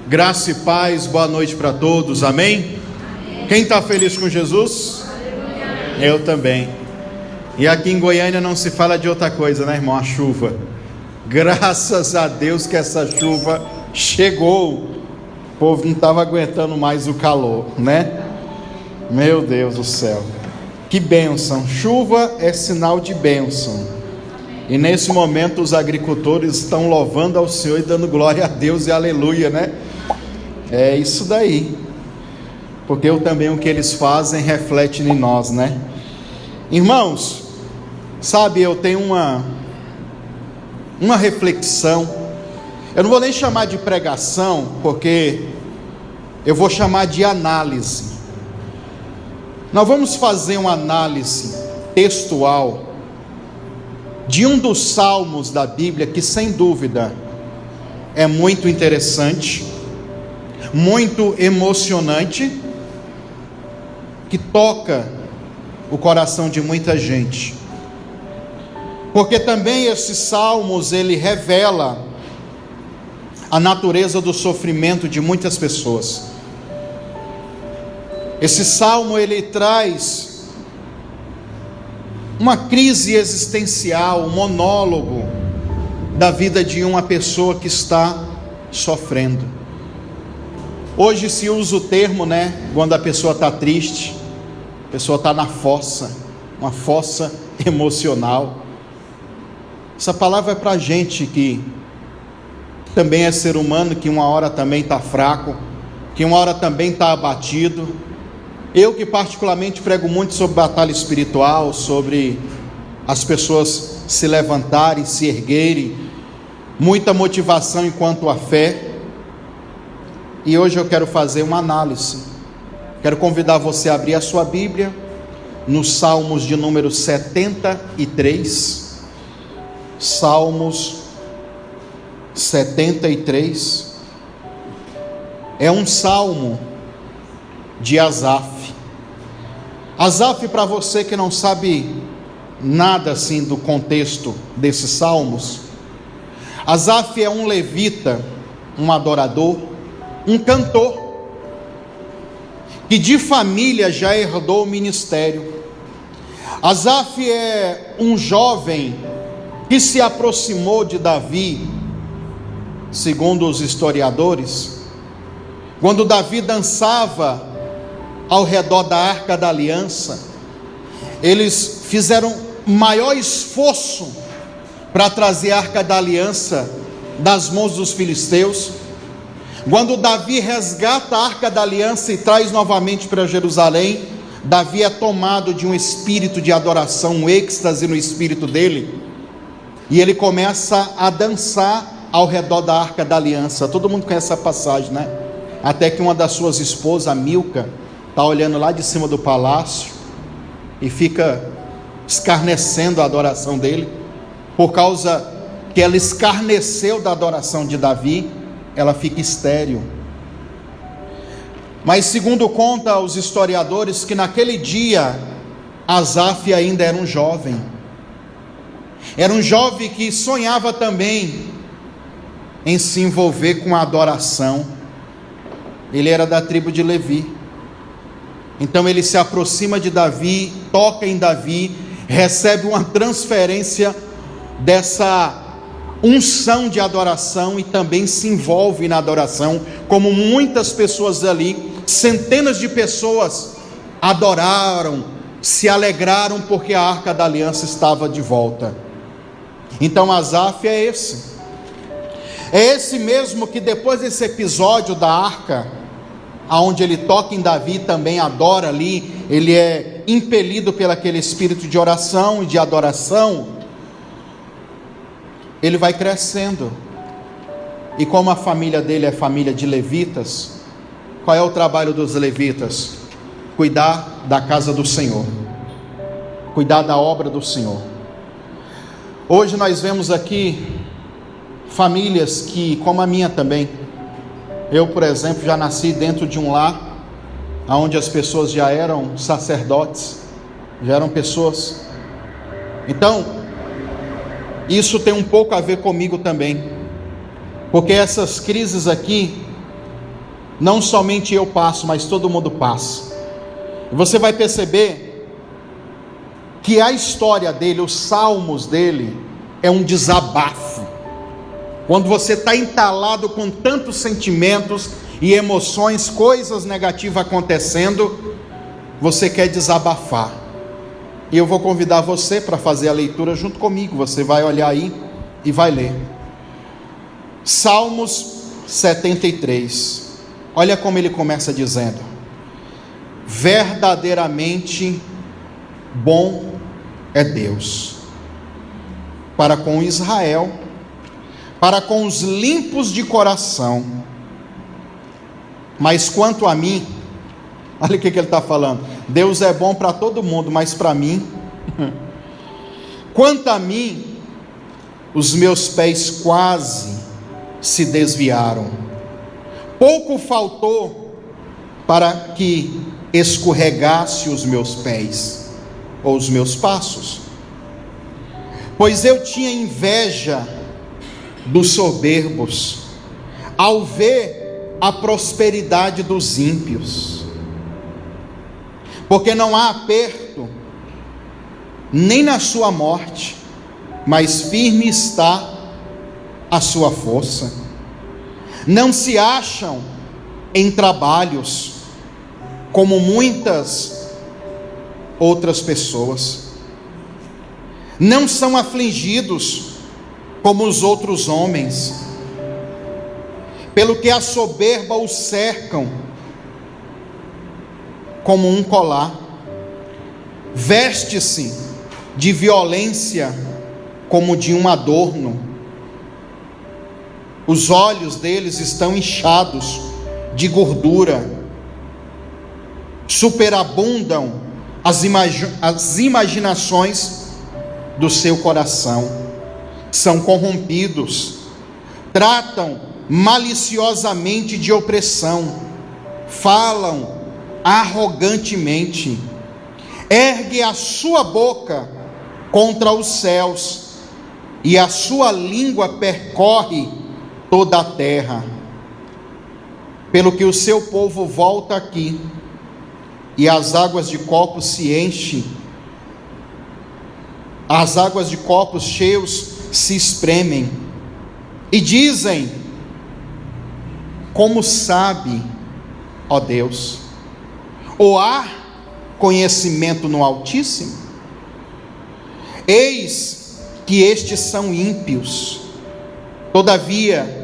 Graça e paz, boa noite para todos, amém? Quem está feliz com Jesus? Eu também. E aqui em Goiânia não se fala de outra coisa, né, irmão? A chuva. Graças a Deus que essa chuva chegou. O povo não estava aguentando mais o calor, né? Meu Deus do céu. Que bênção. Chuva é sinal de bênção. E nesse momento os agricultores estão louvando ao Senhor e dando glória a Deus e aleluia, né? É isso daí. Porque também o que eles fazem reflete em nós, né? Irmãos, sabe, eu tenho uma reflexão. Eu não vou nem chamar de pregação, porque eu vou chamar de análise. Nós vamos fazer uma análise textual de um dos salmos da Bíblia que, sem dúvida, é muito interessante, muito emocionante, que toca o coração de muita gente. Porque também esses salmos, ele revela a natureza do sofrimento de muitas pessoas. Esse salmo, ele traz uma crise existencial, um monólogo da vida de uma pessoa que está sofrendo. Hoje se usa o termo, né, quando a pessoa está triste, a pessoa está na fossa, uma fossa emocional. Essa palavra é para gente que também é ser humano, que uma hora também está fraco, que uma hora também está abatido. Eu que particularmente prego muito sobre batalha espiritual, sobre as pessoas se levantarem, se erguerem, muita motivação enquanto a fé. E hoje eu quero fazer uma análise. Quero convidar você a abrir a sua Bíblia nos Salmos de número 73. Salmos 73. É um salmo de Asaf. Asaf, para você que não sabe nada assim do contexto desses salmos, Asaf é um levita, um adorador, um cantor, que de família já herdou o ministério. Asaf é um jovem que se aproximou de Davi, segundo os historiadores, quando Davi dançava ao redor da Arca da Aliança. Eles fizeram maior esforço para trazer a Arca da Aliança das mãos dos filisteus. Quando Davi resgata a Arca da Aliança e traz novamente para Jerusalém, Davi é tomado de um espírito de adoração, um êxtase no espírito dele, e ele começa a dançar ao redor da Arca da Aliança. Todo mundo conhece essa passagem, né? Até que uma das suas esposas, a Milca, está olhando lá de cima do palácio e fica escarnecendo a adoração dele, por causa que ela escarneceu da adoração de Davi, ela fica estéril. Mas segundo conta os historiadores, que naquele dia Asaf ainda era um jovem que sonhava também em se envolver com a adoração. Ele era da tribo de Levi. Então ele se aproxima de Davi, toca em Davi, recebe uma transferência dessa unção de adoração e também se envolve na adoração, como muitas pessoas ali, centenas de pessoas adoraram, se alegraram porque a Arca da Aliança estava de volta. Então Asaf é esse mesmo que depois desse episódio da Arca, aonde ele toca em Davi, também adora ali, ele é impelido pelo aquele espírito de oração e de adoração, ele vai crescendo, e como a família dele é família de levitas, qual é o trabalho dos levitas? Cuidar da casa do Senhor, cuidar da obra do Senhor. Hoje nós vemos aqui famílias que, como a minha também, eu, por exemplo, já nasci dentro de um lar onde as pessoas já eram sacerdotes, já eram pessoas. Então, isso tem um pouco a ver comigo também, porque essas crises aqui não somente eu passo, mas todo mundo passa. E você vai perceber que a história dele, os salmos dele, é um desabafo. Quando você está entalado com tantos sentimentos e emoções, coisas negativas acontecendo, você quer desabafar. E eu vou convidar você para fazer a leitura junto comigo. Você vai olhar aí e vai ler. Salmos 73. Olha como ele começa dizendo: verdadeiramente bom é Deus para com Israel, para com os limpos de coração. Mas quanto a mim, olha o que ele está falando: Deus é bom para todo mundo, mas para mim, quanto a mim, os meus pés quase se desviaram. Pouco faltou para que escorregasse os meus pés, ou os meus passos. Pois eu tinha inveja dos soberbos, ao ver a prosperidade dos ímpios. Porque não há aperto, nem na sua morte, mas firme está a sua força. Não se acham em trabalhos, como muitas outras pessoas. Não são afligidos, como os outros homens. Pelo que a soberba os cercam, como um colar. Veste-se de violência, como de um adorno. Os olhos deles estão inchados de gordura. Superabundam as imaginações do seu coração. São corrompidos. Tratam maliciosamente de opressão. Falam arrogantemente. Ergue a sua boca contra os céus, e a sua língua percorre toda a terra. Pelo que o seu povo volta aqui, e as águas de copos se enchem, as águas de copos cheios se espremem, e dizem: como sabe, ó Deus, ou há conhecimento no Altíssimo? Eis que estes são ímpios, todavia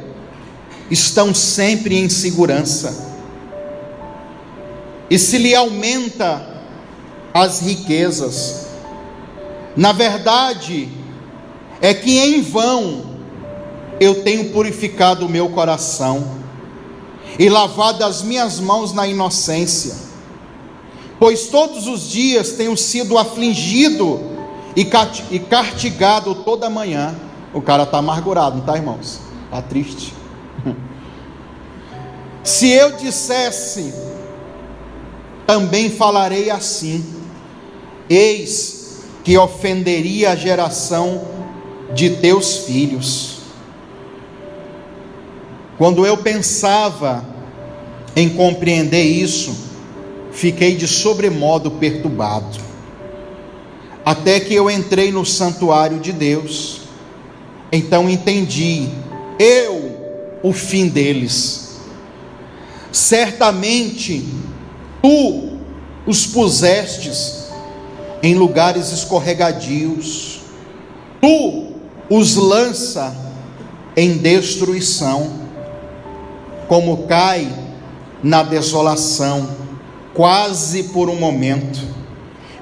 estão sempre em segurança, e se lhe aumenta as riquezas. Na verdade, é que em vão eu tenho purificado o meu coração e lavado as minhas mãos na inocência, pois todos os dias tenho sido afligido e castigado toda manhã. O cara está amargurado, não está, irmãos? Está triste. Se eu dissesse, também falarei assim: eis que ofenderia a geração de teus filhos. Quando eu pensava em compreender isso, fiquei de sobremodo perturbado, até que eu entrei no santuário de Deus. Então entendi o fim deles. Certamente tu os pusestes em lugares escorregadios, tu os lança em destruição, como cai na desolação, quase por um momento,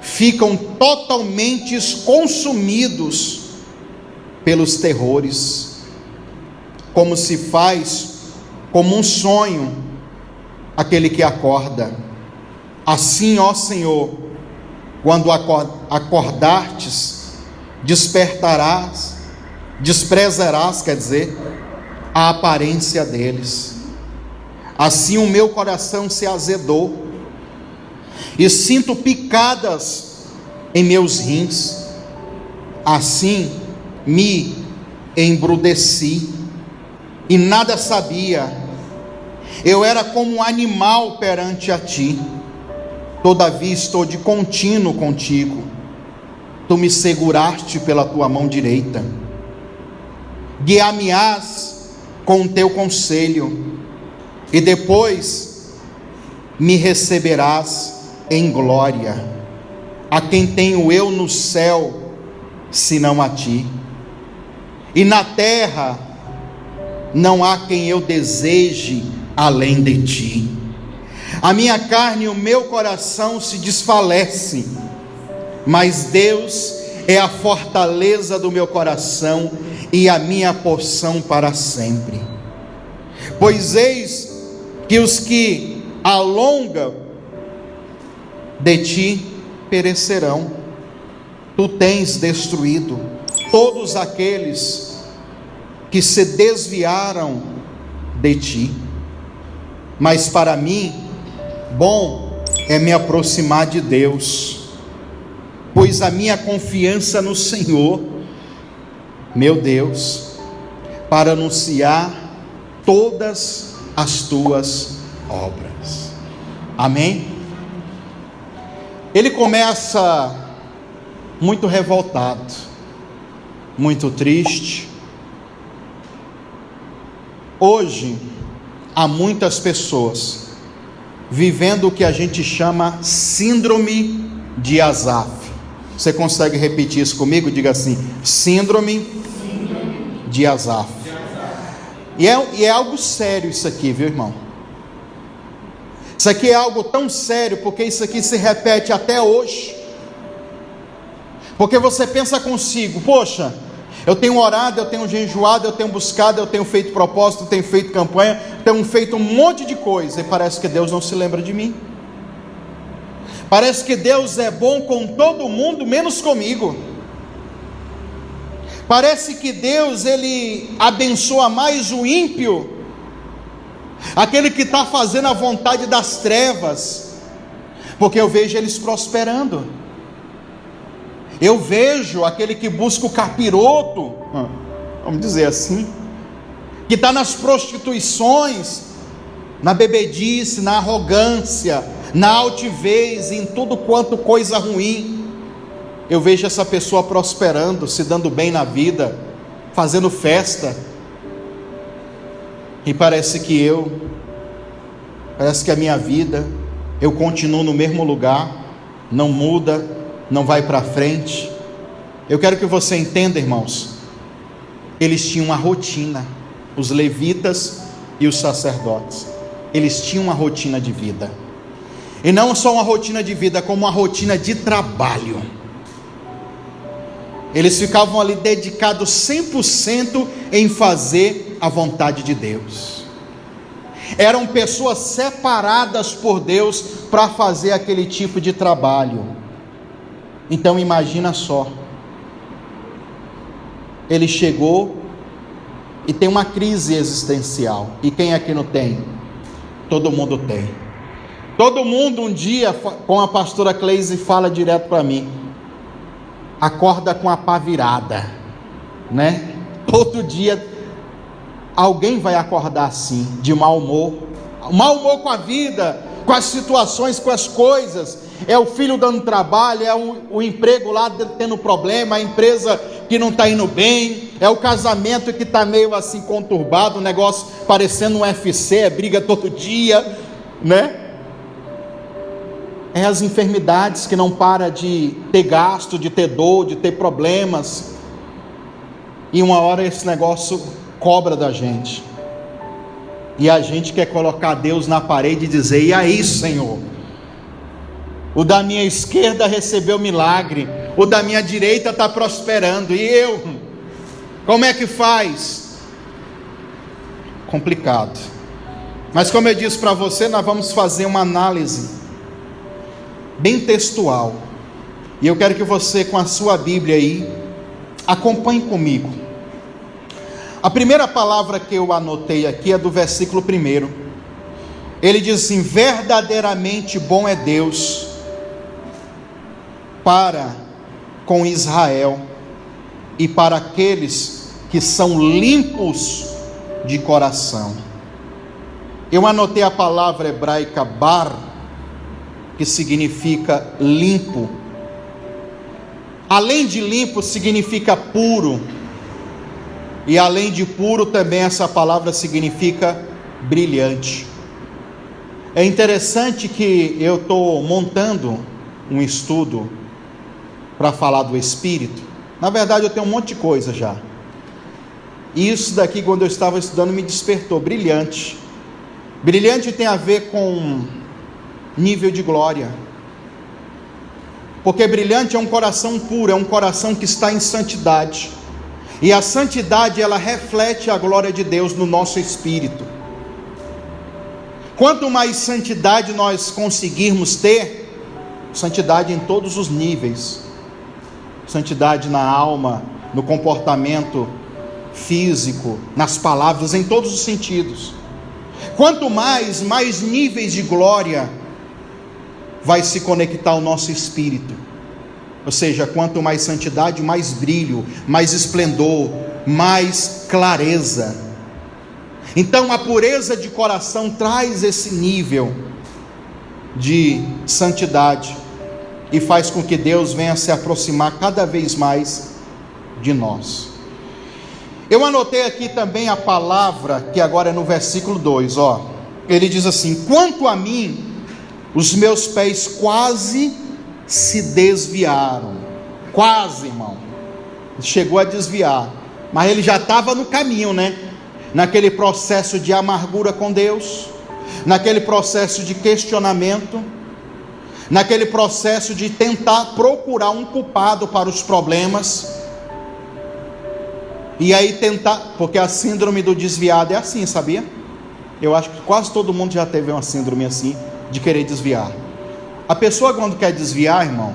ficam totalmente consumidos pelos terrores, como se faz como um sonho aquele que acorda. Assim, ó Senhor, quando acordartes, desprezarás, a aparência deles. Assim o meu coração se azedou, e sinto picadas em meus rins. Assim me embruteci, e nada sabia. Eu era como um animal perante a ti, todavia estou de contínuo contigo. Tu me seguraste pela tua mão direita. Guiar-me-ás com o teu conselho, e depois me receberás em glória. A quem tenho eu no céu, senão a ti? E na terra não há quem eu deseje além de ti. A minha carne e o meu coração se desfalecem, mas Deus é a fortaleza do meu coração e a minha porção para sempre. Pois eis que os que alongam de ti perecerão. Tu tens destruído todos aqueles que se desviaram de ti. Mas para mim, bom é me aproximar de Deus, pois a minha confiança no Senhor, meu Deus, para anunciar todas as tuas obras. Amém? Ele começa muito revoltado, muito triste. Hoje, há muitas pessoas vivendo o que a gente chama síndrome de Asaf. Você consegue repetir isso comigo? Diga assim: síndrome de Asaf. E é algo sério isso aqui, viu, irmão? Isso aqui é algo tão sério, porque isso aqui se repete até hoje. Porque você pensa consigo: poxa, eu tenho orado, eu tenho jejuado, eu tenho buscado, eu tenho feito propósito, eu tenho feito campanha, tenho feito um monte de coisa, e parece que Deus não se lembra de mim. Parece que Deus é bom com todo mundo, menos comigo. Parece que Deus, Ele abençoa mais o ímpio, aquele que está fazendo a vontade das trevas, porque eu vejo eles prosperando. Eu vejo aquele que busca o capiroto, vamos dizer assim, que está nas prostituições, na bebedice, na arrogância, na altivez, em tudo quanto coisa ruim. Eu vejo essa pessoa prosperando, se dando bem na vida, fazendo festa, e parece que a minha vida, eu continuo no mesmo lugar, não muda, não vai para frente. Eu quero que você entenda, irmãos, eles tinham uma rotina, os levitas e os sacerdotes, eles tinham uma rotina de vida, e não só uma rotina de vida, como uma rotina de trabalho. Eles ficavam ali dedicados 100% em fazer a vontade de Deus. Eram pessoas separadas por Deus para fazer aquele tipo de trabalho. Então imagina só, ele chegou e tem uma crise existencial. E quem aqui não tem? Todo mundo tem. Todo mundo um dia, com a pastora Cleise, fala direto para mim: acorda com a pá virada, né? Todo dia alguém vai acordar assim, de mau humor com a vida, com as situações, com as coisas. É o filho dando trabalho, é o emprego lá tendo problema, a empresa que não está indo bem, é o casamento que está meio assim conturbado, o negócio parecendo um UFC, é briga todo dia, né? É as enfermidades que não para de ter gasto, de ter dor, de ter problemas, e uma hora esse negócio cobra da gente, e a gente quer colocar Deus na parede e dizer: e aí, Senhor, o da minha esquerda recebeu milagre, o da minha direita está prosperando, e eu, como é que faz? Complicado. Mas como eu disse para você, nós vamos fazer uma análise bem textual, e eu quero que você, com a sua Bíblia aí, acompanhe comigo. A primeira palavra que eu anotei aqui é do versículo 1. Ele diz assim: verdadeiramente bom é Deus para com Israel e para aqueles que são limpos de coração. Eu anotei a palavra hebraica bar, que significa limpo. Além de limpo, significa puro. E além de puro, também essa palavra significa brilhante. É interessante que eu estou montando um estudo para falar do Espírito. Na verdade, eu tenho um monte de coisa já. E isso daqui, quando eu estava estudando, me despertou. Brilhante. Brilhante tem a ver com nível de glória. Porque brilhante é um coração puro, é um coração que está em santidade. E a santidade, ela reflete a glória de Deus no nosso espírito. Quanto mais santidade nós conseguirmos ter, santidade em todos os níveis, santidade na alma, no comportamento físico, nas palavras, em todos os sentidos. Quanto mais níveis de glória vai se conectar ao nosso espírito. Ou seja, quanto mais santidade, mais brilho, mais esplendor, mais clareza. Então a pureza de coração traz esse nível de santidade e faz com que Deus venha se aproximar cada vez mais de nós. Eu anotei aqui também a palavra, que agora é no versículo 2, ele diz assim: quanto a mim, os meus pés quase se desviaram. Quase, irmão. Chegou a desviar, mas ele já estava no caminho, né? Naquele processo de amargura com Deus, naquele processo de questionamento, naquele processo de tentar procurar um culpado para os problemas. E aí tentar, porque a síndrome do desviado é assim, sabia? Eu acho que quase todo mundo já teve uma síndrome assim, de querer desviar. A pessoa, quando quer desviar, irmão,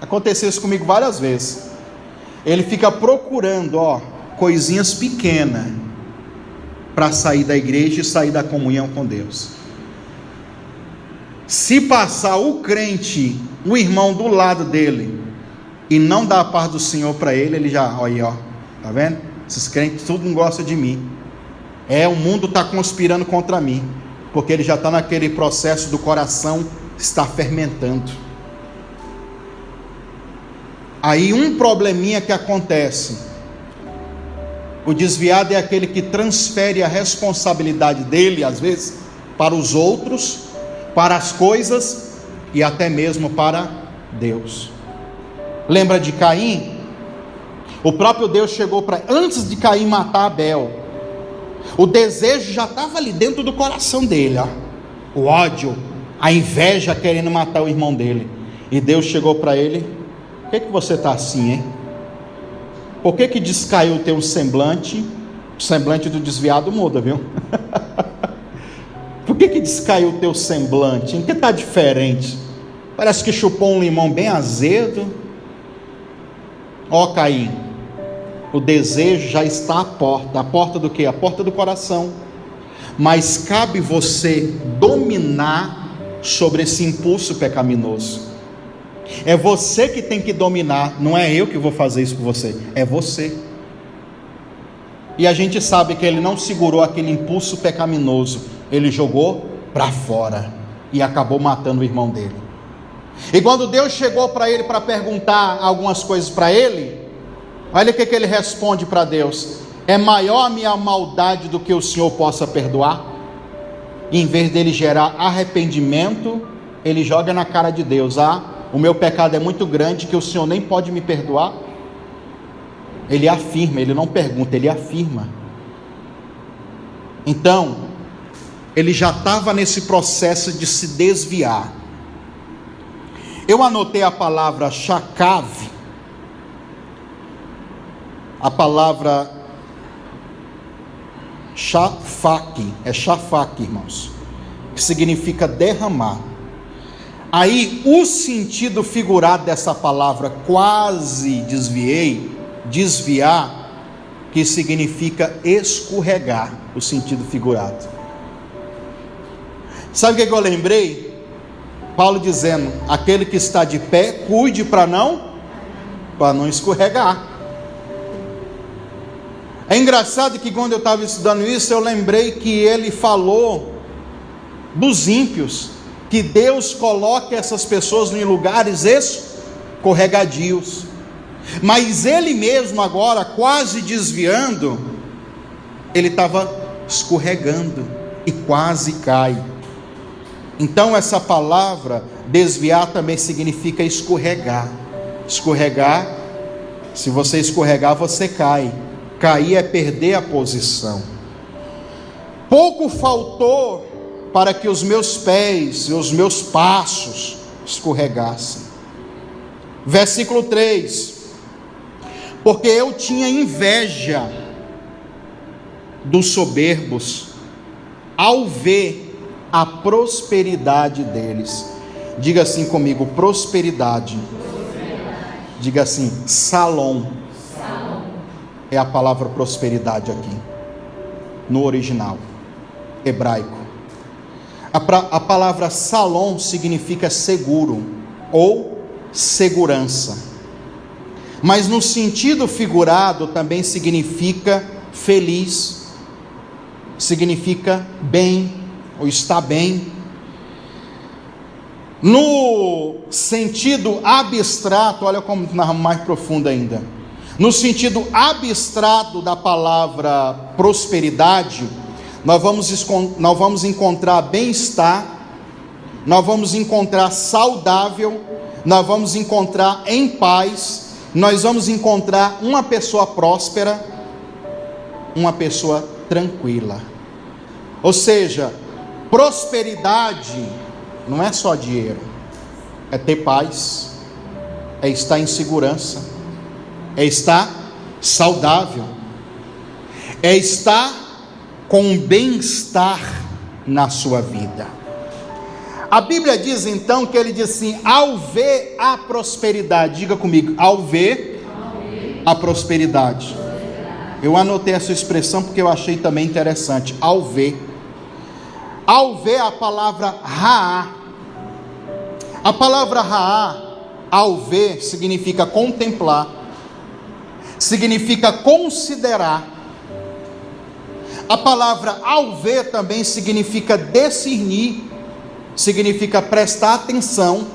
aconteceu isso comigo várias vezes. Ele fica procurando, coisinhas pequenas para sair da igreja e sair da comunhão com Deus. Se passar o crente, o irmão do lado dele, e não dar a paz do Senhor para ele, ele já, tá vendo? Esses crentes tudo não gostam de mim. O mundo está conspirando contra mim, porque ele já está naquele processo do coração estar fermentando. Aí um probleminha que acontece. O desviado é aquele que transfere a responsabilidade dele, às vezes, para os outros, para as coisas e até mesmo para Deus. Lembra de Caim? O próprio Deus chegou para, antes de Caim matar Abel, o desejo já estava ali dentro do coração dele, o ódio, a inveja querendo matar o irmão dele. E Deus chegou para ele: por que você está assim, hein? Por que descaiu o teu semblante? O semblante do desviado muda, viu? Por que descaiu o teu semblante? Em que está diferente? Parece que chupou um limão bem azedo. Caim, o desejo já está à porta. A porta do quê? A porta do coração. Mas cabe você dominar sobre esse impulso pecaminoso. É você que tem que dominar, não é eu que vou fazer isso por você, é você. E a gente sabe que ele não segurou aquele impulso pecaminoso, ele jogou para fora e acabou matando o irmão dele. E quando Deus chegou para ele para perguntar algumas coisas para ele, olha o que ele responde para Deus: é maior a minha maldade do que o Senhor possa perdoar? E em vez dele gerar arrependimento, ele joga na cara de Deus: o meu pecado é muito grande que o Senhor nem pode me perdoar. Ele afirma, ele não pergunta, ele afirma. Então, ele já estava nesse processo de se desviar. Eu anotei a palavra shakave, a palavra shafak, irmãos, que significa derramar. Aí o sentido figurado dessa palavra quase desviar, que significa escorregar, o sentido figurado. Sabe o que eu lembrei? Paulo dizendo: aquele que está de pé, cuide para não escorregar. É engraçado que quando eu estava estudando isso, eu lembrei que ele falou dos ímpios, que Deus coloque essas pessoas em lugares escorregadios. Mas ele mesmo agora, quase desviando, ele estava escorregando e quase cai. Então essa palavra desviar também significa escorregar. Escorregar, se você escorregar, você cai. Cair é perder a posição. Pouco faltou para que os meus pés e os meus passos escorregassem. Versículo 3: porque eu tinha inveja dos soberbos, ao ver a prosperidade deles. Diga assim comigo: prosperidade. Diga assim: salom. É a palavra prosperidade aqui, no original hebraico. A palavra salom significa seguro ou segurança, mas no sentido figurado também significa feliz, significa bem, ou está bem. No sentido abstrato, olha como mais profundo ainda, no sentido abstrato da palavra prosperidade, nós vamos encontrar bem-estar, nós vamos encontrar saudável, nós vamos encontrar em paz, nós vamos encontrar uma pessoa próspera, uma pessoa tranquila. Ou seja, prosperidade não é só dinheiro, é ter paz, é estar em segurança, é estar saudável, é estar com bem-estar na sua vida. A Bíblia diz então que ele diz assim: ao ver a prosperidade, diga comigo, ao ver a prosperidade. Eu anotei essa expressão porque eu achei também interessante, ao ver. Ao ver a palavra raá. A palavra raá, ao ver, significa contemplar, significa considerar. A palavra ao ver também significa discernir, significa prestar atenção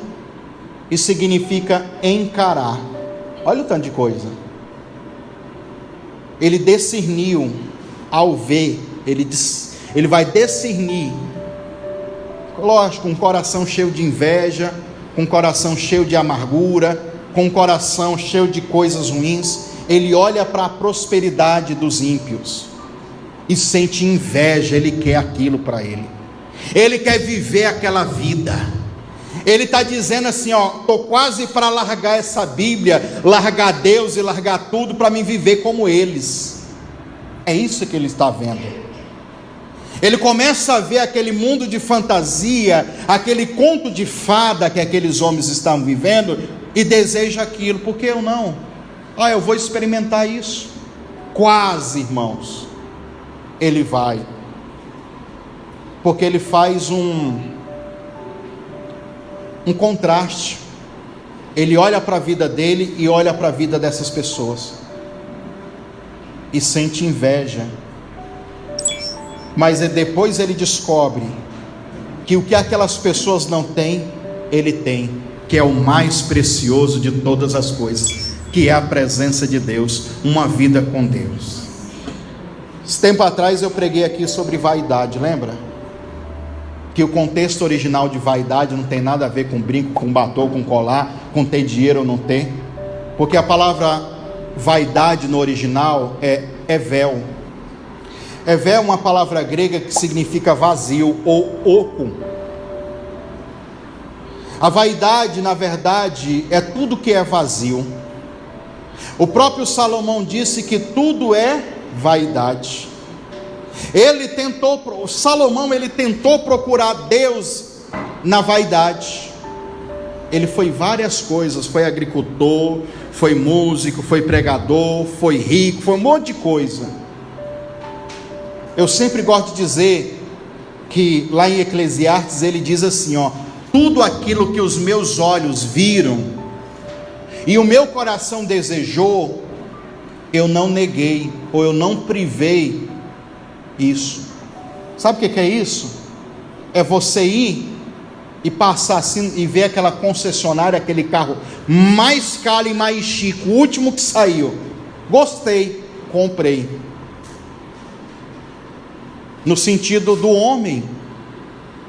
e significa encarar. Olha o tanto de coisa. Ele discerniu ao ver, ele vai discernir, lógico, com um coração cheio de inveja, com um coração cheio de amargura, com um coração cheio de coisas ruins. Ele olha para a prosperidade dos ímpios e sente inveja, ele quer aquilo para ele, ele quer viver aquela vida. Ele está dizendo assim: estou quase para largar essa Bíblia, largar Deus e largar tudo para me viver como eles. É isso que ele está vendo. Ele começa a ver aquele mundo de fantasia, aquele conto de fada que aqueles homens estavam vivendo, e deseja aquilo. Por que eu não? Eu vou experimentar isso. Quase, irmãos, ele vai, porque ele faz um contraste. Ele olha para a vida dele e olha para a vida dessas pessoas e sente inveja. Mas depois ele descobre que o que aquelas pessoas não têm, ele tem, que é o mais precioso de todas as coisas, que é a presença de Deus, uma vida com Deus. Esse tempo atrás eu preguei aqui sobre vaidade, lembra? Que o contexto original de vaidade não tem nada a ver com brinco, com batom, com colar, com ter dinheiro ou não ter, porque a palavra vaidade no original é véu. Evé é uma palavra grega que significa vazio ou oco. A vaidade, na verdade, é tudo que é vazio. O próprio Salomão disse que tudo é vaidade. Salomão tentou procurar Deus na vaidade. Ele foi várias coisas, foi agricultor, foi músico, foi pregador, foi rico, foi um monte de coisa. Eu sempre gosto de dizer que lá em Eclesiastes ele diz assim, tudo aquilo que os meus olhos viram e o meu coração desejou, eu não neguei, ou eu não privei isso. Sabe o que é isso? é você ir e passar assim e ver aquela concessionária, aquele carro mais caro e mais chique, o último que saiu. Gostei, comprei. No sentido do homem,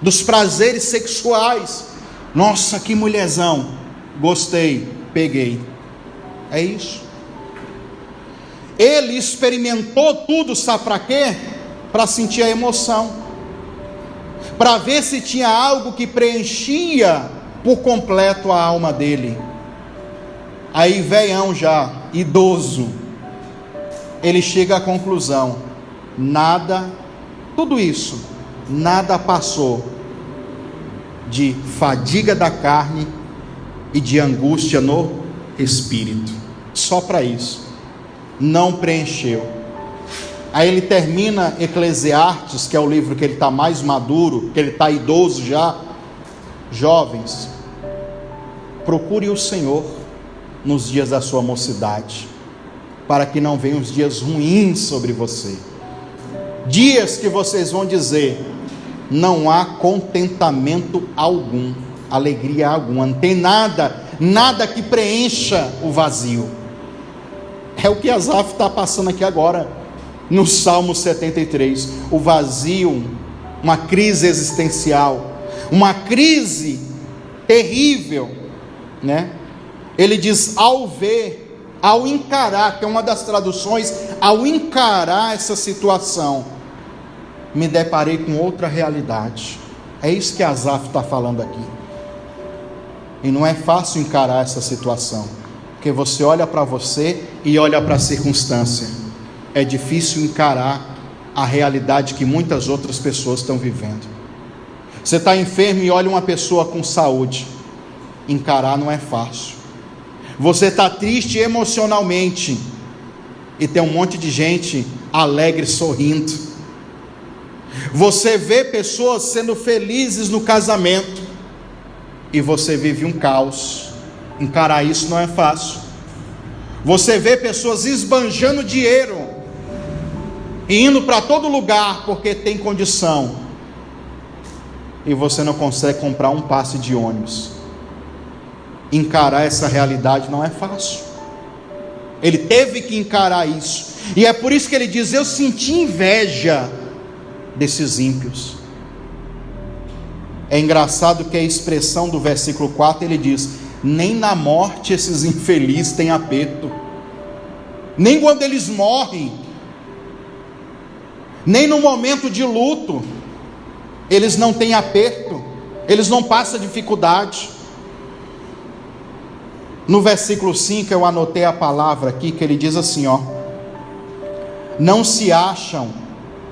dos prazeres sexuais. Nossa, que mulherzão, gostei, peguei. É isso. Ele experimentou tudo, sabe para quê? Para sentir a emoção, para ver se tinha algo que preenchia por completo a alma dele. Aí velhão já, idoso, ele chega à conclusão: nada, tudo isso, nada passou de fadiga da carne e de angústia no espírito. Só para isso, não preencheu. Aí ele termina Eclesiastes, que é o livro que ele está mais maduro, que ele está idoso já. Jovens, procure o Senhor nos dias da sua mocidade, para que não venham os dias ruins sobre você, dias que vocês vão dizer: não há contentamento algum, alegria alguma, não tem nada que preencha o vazio. É o que Asaf está passando aqui agora, no Salmo 73, o vazio, uma crise existencial, uma crise terrível, né? Ele diz: ao ver, ao encarar, que é uma das traduções, ao encarar essa situação, me deparei com outra realidade. É isso que Asaf está falando aqui. E não é fácil encarar essa situação, porque você olha para você e olha para a circunstância. É difícil encarar a realidade que muitas outras pessoas estão vivendo. Você está enfermo e olha uma pessoa com saúde. Encarar não é fácil. Você está triste emocionalmente e tem um monte de gente alegre, sorrindo. Você vê pessoas sendo felizes no casamento e você vive um caos. Encarar isso não é fácil. Você vê pessoas esbanjando dinheiro e indo para todo lugar porque tem condição, e você não consegue comprar um passe de ônibus. Encarar essa realidade não é fácil. Ele teve que encarar isso, e é por isso que ele diz: eu senti inveja desses ímpios. É engraçado que a expressão do versículo 4, ele diz: nem na morte esses infelizes têm aperto, nem quando eles morrem, nem no momento de luto, eles não têm aperto, eles não passam dificuldade. No versículo 5 eu anotei a palavra aqui, que ele diz assim, ó: não se acham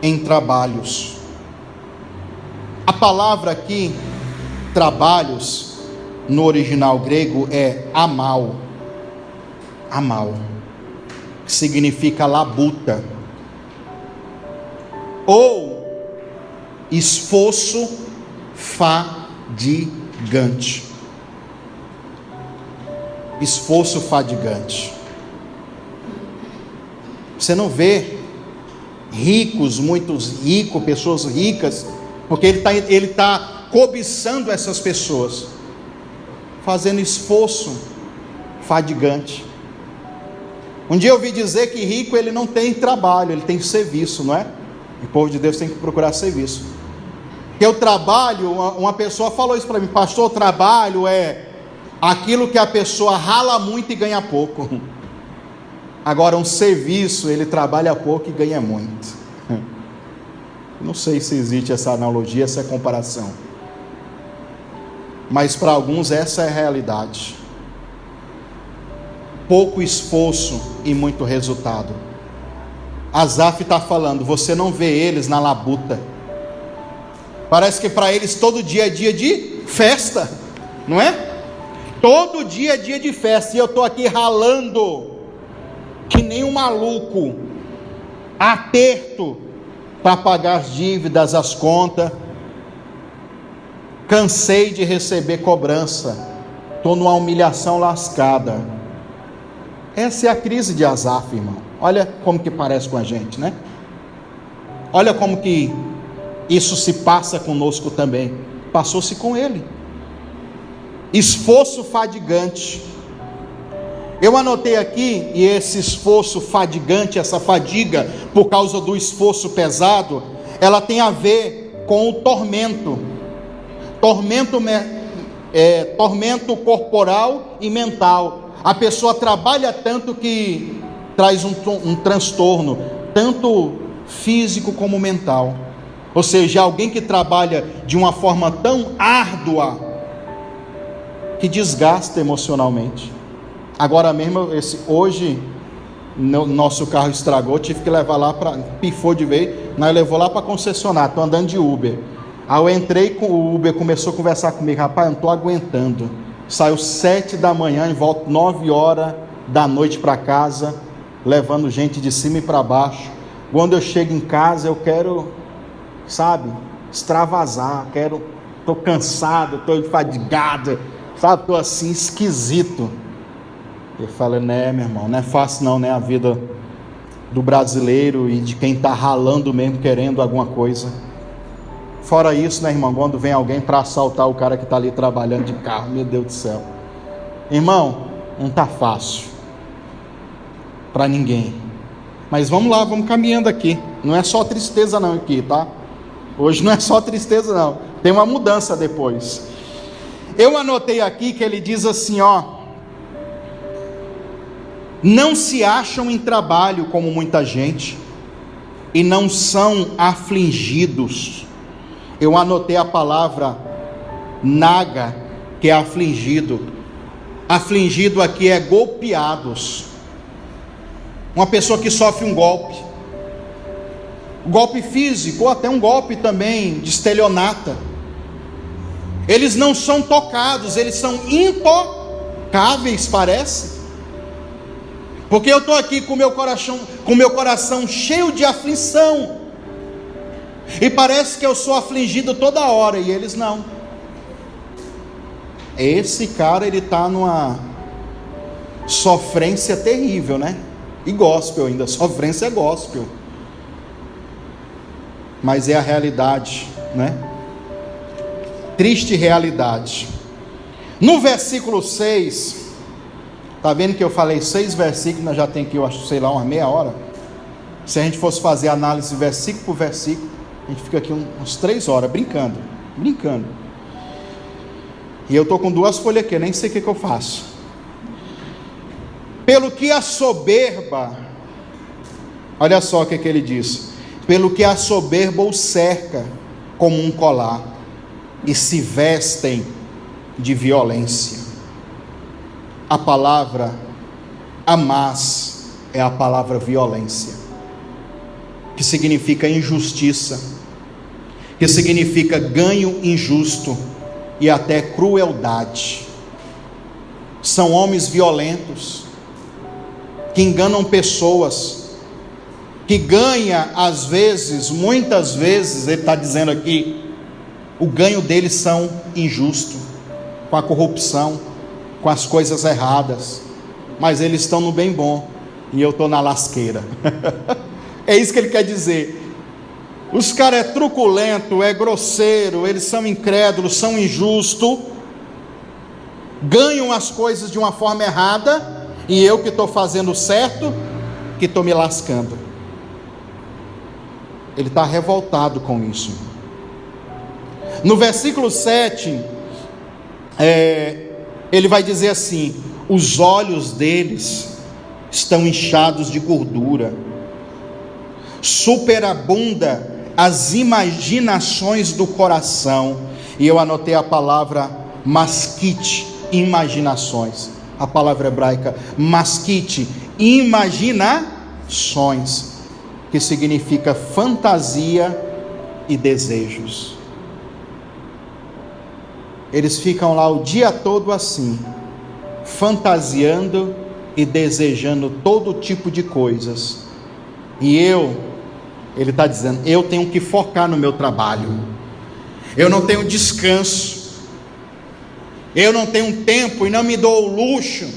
em trabalhos. A palavra aqui, trabalhos, no original grego é amal, que significa labuta, ou esforço fadigante. Esforço fadigante. Você não vê ricos, muitos ricos, pessoas ricas, porque ele está cobiçando essas pessoas, fazendo esforço fadigante. Um dia eu ouvi dizer que rico ele não tem trabalho, ele tem serviço, não é? O povo de Deus tem que procurar serviço. Porque o trabalho, uma pessoa falou isso para mim: pastor, o trabalho é aquilo que a pessoa rala muito e ganha pouco. Agora um serviço, ele trabalha pouco e ganha muito. Não sei se existe essa analogia, essa comparação, mas para alguns essa é a realidade. Pouco esforço e muito resultado. Asaf está falando: você não vê eles na labuta. Parece que para eles todo dia é dia de festa, não é? Todo dia é dia de festa, e eu estou aqui ralando que nem um maluco, aperto para pagar as dívidas, as contas. Cansei de receber cobrança, estou numa humilhação lascada. Essa é a crise de Asaf, irmão. Olha como que parece com a gente, né? Olha como que isso se passa conosco também. Passou-se com ele. Esforço fadigante. Eu anotei aqui, e esse esforço fadigante, essa fadiga por causa do esforço pesado, ela tem a ver com o tormento. Tormento corporal e mental. A pessoa trabalha tanto que traz um transtorno, tanto físico como mental. Ou seja, alguém que trabalha de uma forma tão árdua que desgasta emocionalmente. Agora mesmo, hoje, nosso carro estragou, tive que levar lá pifou de vez, nós levou lá para concessionar, estou andando de Uber. Aí eu entrei com o Uber, começou a conversar comigo, rapaz, eu não estou aguentando. Saiu 7 da manhã e volto 9 horas da noite para casa, levando gente de cima e para baixo. Quando eu chego em casa, eu quero, extravasar, estou cansado, estou fadigado, estou assim, esquisito. Eu falei, né, meu irmão, não é fácil não, né, a vida do brasileiro e de quem está ralando mesmo, querendo alguma coisa. Fora isso, né, irmão, quando vem alguém para assaltar o cara que está ali trabalhando de carro, meu Deus do céu. Irmão, não está fácil para ninguém. Mas vamos lá, vamos caminhando aqui. Não é só tristeza não aqui, tá? Hoje não é só tristeza não, tem uma mudança depois. Eu anotei aqui que ele diz assim, não se acham em trabalho como muita gente, e não são afligidos. Eu anotei a palavra naga, que é afligido. Afligido aqui é golpeados. Uma pessoa que sofre um golpe físico, ou até um golpe também de estelionata. Eles não são tocados, eles são intocáveis, parece. Porque eu estou aqui com meu coração cheio de aflição, e parece que eu sou afligido toda hora, e eles não. Esse cara, ele está numa sofrência terrível, né? E gospel ainda, sofrência é gospel. Mas é a realidade, né? Triste realidade. No versículo 6, está vendo que eu falei 6 versículos, nós já tem aqui, eu acho, uma meia hora. Se a gente fosse fazer análise versículo por versículo, a gente fica aqui uns 3 horas, brincando. E eu estou com 2 folhas aqui, nem sei o que eu faço. Pelo que a soberba, olha só o que ele diz, pelo que a soberba os cerca como um colar, e se vestem de violência. A palavra amás é a palavra violência, que significa injustiça, que significa ganho injusto e até crueldade. São homens violentos, que enganam pessoas, que ganha às vezes, muitas vezes, ele está dizendo aqui, o ganho deles são injusto, com a corrupção, com as coisas erradas, mas eles estão no bem bom, e eu estou na lasqueira. É isso que ele quer dizer. Os caras é truculento, é grosseiro, eles são incrédulos, são injustos, ganham as coisas de uma forma errada, e eu que estou fazendo certo, que estou me lascando. Ele está revoltado com isso. No versículo 7, ele vai dizer assim: os olhos deles estão inchados de gordura, superabunda as imaginações do coração. E eu anotei a palavra masquite, imaginações, a palavra hebraica masquite, imaginações, que significa fantasia e desejos. Eles ficam lá o dia todo assim, fantasiando e desejando todo tipo de coisas. E ele está dizendo, eu tenho que focar no meu trabalho, eu não tenho descanso, eu não tenho tempo e não me dou o luxo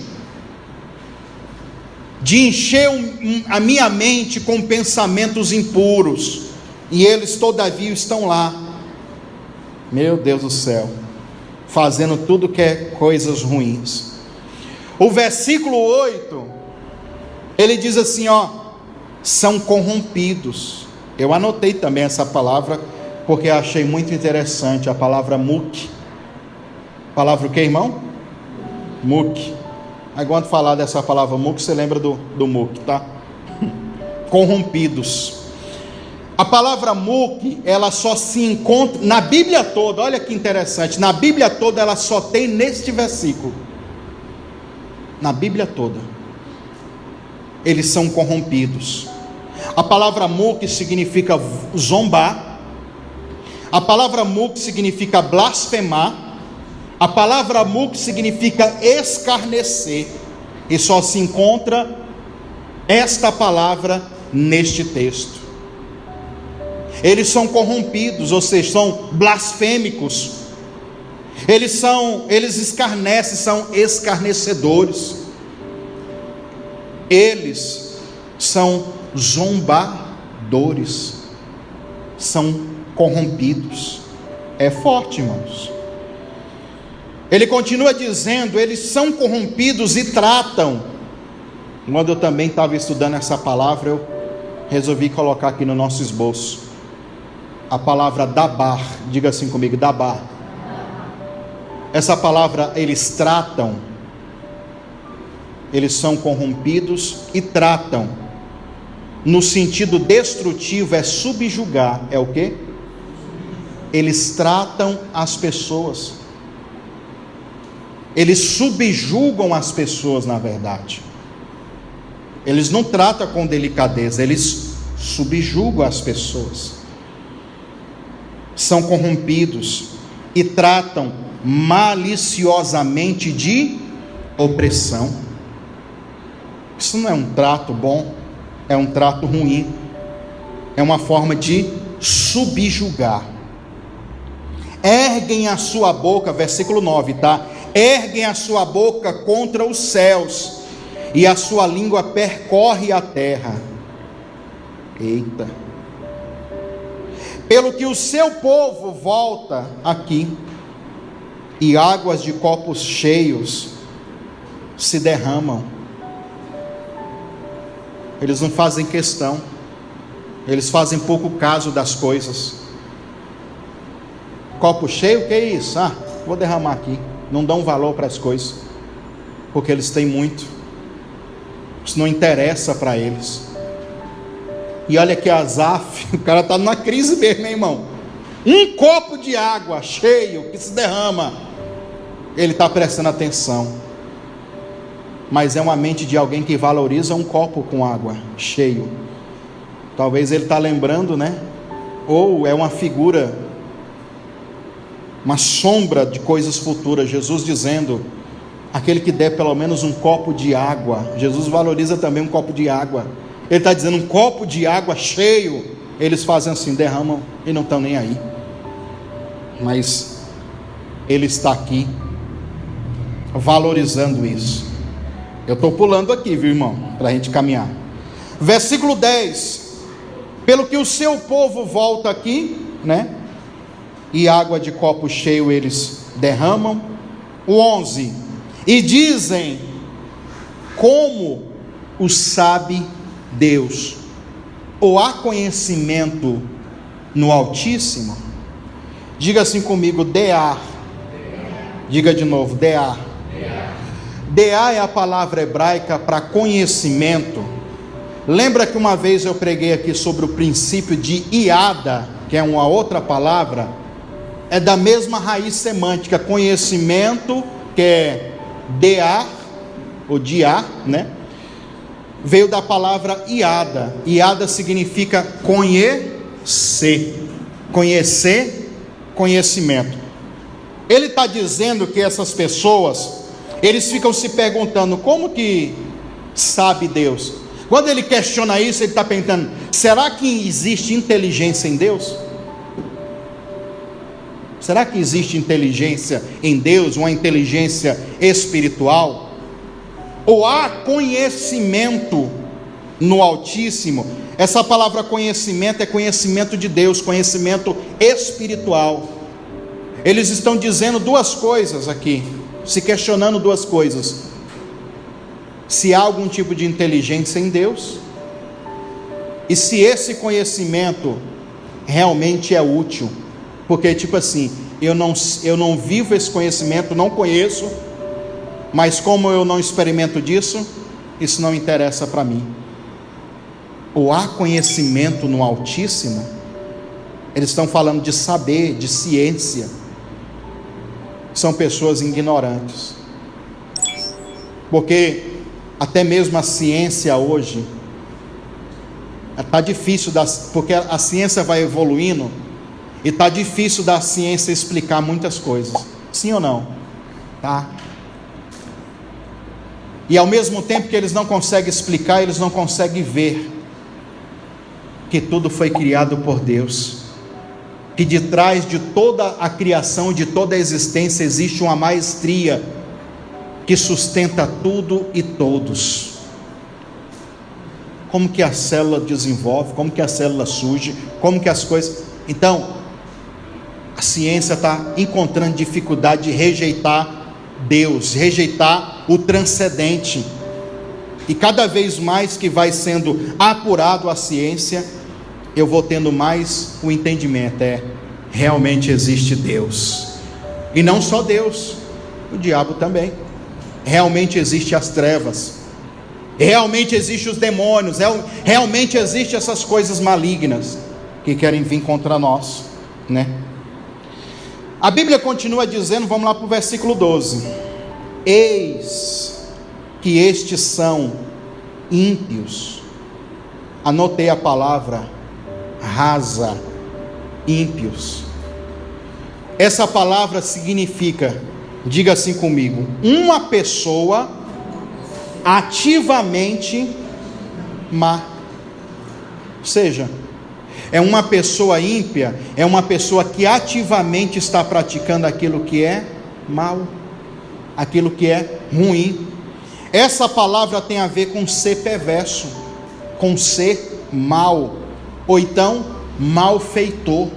de encher a minha mente com pensamentos impuros, e eles todavia estão lá, meu Deus do céu, fazendo tudo que é coisas ruins. O versículo 8, ele diz assim, são corrompidos. Eu anotei também essa palavra, porque achei muito interessante, a palavra muque. Palavra o que, irmão? Muque. Aí quando falar dessa palavra muque, você lembra do muque, tá? Corrompidos. A palavra muque, ela só se encontra na Bíblia toda. Olha que interessante, na Bíblia toda ela só tem neste versículo. Na Bíblia toda eles são corrompidos. A palavra muque significa zombar. A palavra muque significa blasfemar. A palavra muque significa escarnecer. E só se encontra esta palavra neste texto. Eles são corrompidos, ou seja, são blasfêmicos. Eles escarnecem, são escarnecedores. Eles são zombadores, são corrompidos. É forte, irmãos. Ele continua dizendo, eles são corrompidos e tratam. Quando eu também estava estudando essa palavra, eu resolvi colocar aqui no nosso esboço a palavra dabar. Diga assim comigo, dabar. Essa palavra, eles tratam, eles são corrompidos e tratam, no sentido destrutivo, é subjugar, é o quê? Eles tratam as pessoas, eles subjugam as pessoas, na verdade. Eles não tratam com delicadeza, eles subjugam as pessoas. São corrompidos e tratam maliciosamente de opressão. Isso não é um trato bom, é um trato ruim, é uma forma de subjugar. Erguem a sua boca, versículo 9, tá? Erguem a sua boca contra os céus, e a sua língua percorre a terra. Eita! Pelo que o seu povo volta aqui, e águas de copos cheios se derramam. Eles não fazem questão, eles fazem pouco caso das coisas. Copo cheio, o que é isso? Vou derramar aqui. Não dão valor para as coisas, porque eles têm muito. Isso não interessa para eles. E olha que Asaf, o cara está numa crise mesmo, hein, irmão? Um copo de água cheio que se derrama, ele está prestando atenção. Mas é uma mente de alguém que valoriza um copo com água cheio. Talvez ele está lembrando, né? Ou é uma figura, uma sombra de coisas futuras. Jesus dizendo, aquele que der pelo menos um copo de água. Jesus valoriza também um copo de água. Ele está dizendo, um copo de água cheio. Eles fazem assim, derramam e não estão nem aí. Mas ele está aqui valorizando isso. Eu estou pulando aqui, viu, irmão, para a gente caminhar. Versículo 10. Pelo que o seu povo volta aqui, né? E água de copo cheio eles derramam. O 11. E dizem, como o sabe Deus? Ou há conhecimento no Altíssimo? Diga assim comigo, dear. Diga de novo, dear. Dear é a palavra hebraica para conhecimento. Lembra que uma vez eu preguei aqui sobre o princípio de iada, que é uma outra palavra? É da mesma raiz semântica, conhecimento, que é dear, ou diar, né? Veio da palavra iada. Iada significa conhecer. Conhecer, conhecimento. Ele está dizendo que essas pessoas, eles ficam se perguntando, como que sabe Deus? Quando ele questiona isso, ele está perguntando, será que existe inteligência em Deus? Será que existe inteligência em Deus, uma inteligência espiritual? Ou há conhecimento no Altíssimo? Essa palavra conhecimento é conhecimento de Deus, conhecimento espiritual. Eles estão dizendo duas coisas aqui, se questionando duas coisas: se há algum tipo de inteligência em Deus, e se esse conhecimento realmente é útil. Porque tipo assim, eu não vivo esse conhecimento, não conheço, mas como eu não experimento disso, isso não interessa para mim. Ou há conhecimento no Altíssimo? Eles estão falando de saber, de ciência. São pessoas ignorantes, porque até mesmo a ciência hoje está difícil, porque a ciência vai evoluindo, e está difícil da ciência explicar muitas coisas, sim ou não? Tá? E ao mesmo tempo que eles não conseguem explicar, eles não conseguem ver que tudo foi criado por Deus, que de trás de toda a criação, de toda a existência, existe uma maestria que sustenta tudo e todos. Como que a célula desenvolve, como que a célula surge, como que as coisas... Então, a ciência está encontrando dificuldade de rejeitar Deus, rejeitar o transcendente, e cada vez mais que vai sendo apurado a ciência, eu vou tendo mais o entendimento, realmente existe Deus, e não só Deus, o diabo também, realmente existe as trevas, realmente existe os demônios, realmente existe essas coisas malignas, que querem vir contra nós, né? A Bíblia continua dizendo, vamos lá para o versículo 12, eis que estes são ímpios, anotei a palavra rasa, ímpios. Essa palavra significa, diga assim comigo, uma pessoa ativamente má. Ou seja, é uma pessoa ímpia, é uma pessoa que ativamente está praticando aquilo que é mal, aquilo que é ruim. Essa palavra tem a ver com ser perverso, com ser mal, ou então malfeitor.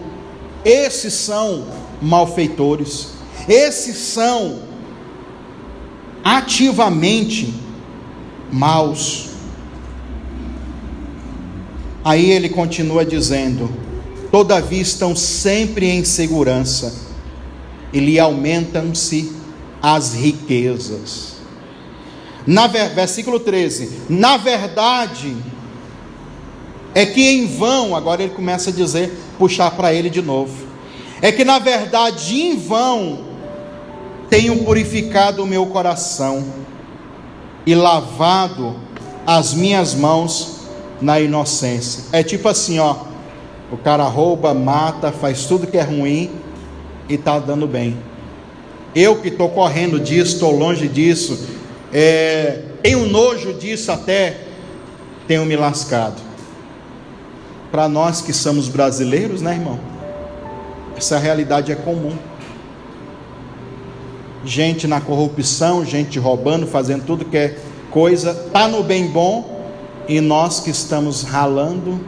Esses são malfeitores, esses são ativamente maus. Aí ele continua dizendo, todavia estão sempre em segurança, e lhe aumentam-se as riquezas. Versículo 13, na verdade, é que em vão, agora ele começa a dizer, puxar para ele de novo, é que na verdade em vão tenho purificado o meu coração, e lavado as minhas mãos na inocência. É tipo assim, o cara rouba, mata, faz tudo que é ruim, e está dando bem. Eu que estou correndo disso, estou longe disso, tenho nojo disso até, tenho me lascado. Para nós que somos brasileiros, né, irmão? Essa realidade é comum. Gente na corrupção, gente roubando, fazendo tudo que é coisa, está no bem bom, e nós que estamos ralando,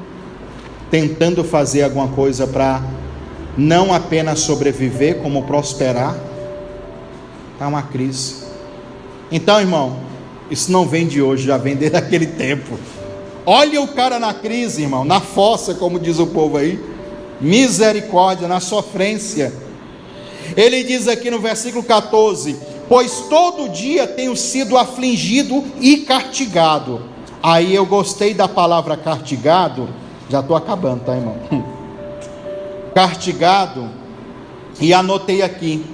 tentando fazer alguma coisa para não apenas sobreviver, como prosperar, está uma crise. Então, irmão, isso não vem de hoje, já vem desde aquele tempo. Olha o cara na crise, irmão, na fossa, como diz o povo aí, misericórdia, na sofrência. Ele diz aqui no versículo 14, pois todo dia tenho sido afligido e castigado. Aí eu gostei da palavra castigado, já estou acabando, tá, irmão? Castigado, e anotei aqui,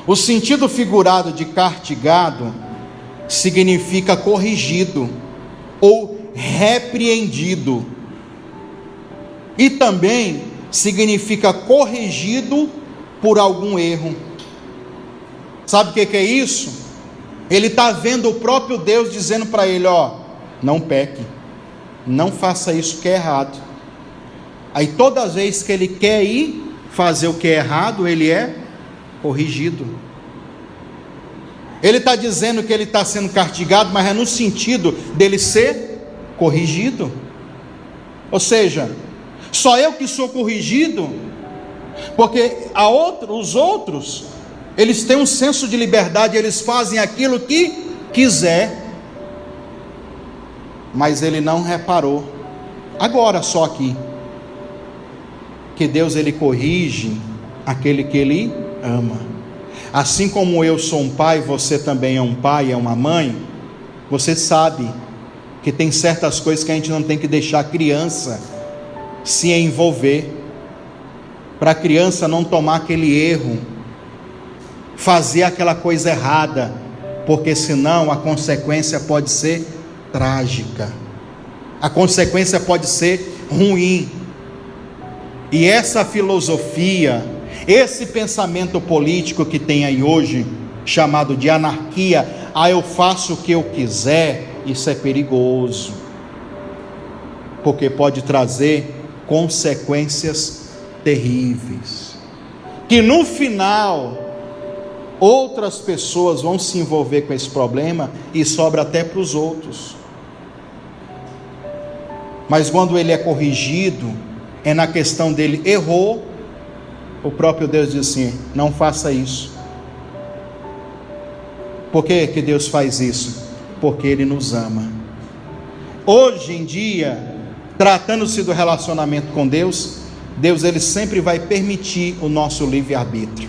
o sentido figurado de castigado significa corrigido ou repreendido, e também significa corrigido por algum erro. Sabe o que é isso? Ele está vendo o próprio Deus dizendo para ele, não peque, não faça isso que é errado. Aí todas as vezes que ele quer ir fazer o que é errado, ele é corrigido. Ele está dizendo que ele está sendo castigado, mas é no sentido dele ser corrigido. Ou seja, só eu que sou corrigido, porque os outros, eles têm um senso de liberdade, eles fazem aquilo que quiser. Mas ele não reparou, agora só aqui, que Deus ele corrige aquele que ele ama. Assim como eu sou um pai, você também é um pai, é uma mãe. Você sabe que tem certas coisas que a gente não tem que deixar a criança se envolver, para a criança não tomar aquele erro, fazer aquela coisa errada, porque senão a consequência pode ser trágica, a consequência pode ser ruim. E essa filosofia, esse pensamento político que tem aí hoje, chamado de anarquia, eu faço o que eu quiser, isso é perigoso, porque pode trazer consequências terríveis, que no final outras pessoas vão se envolver com esse problema e sobra até para os outros. Mas quando ele é corrigido, é na questão dele, errou, o próprio Deus diz assim: não faça isso. Por que que Deus faz isso? Porque Ele nos ama. Hoje em dia, tratando-se do relacionamento com Deus, Deus ele sempre vai permitir o nosso livre-arbítrio.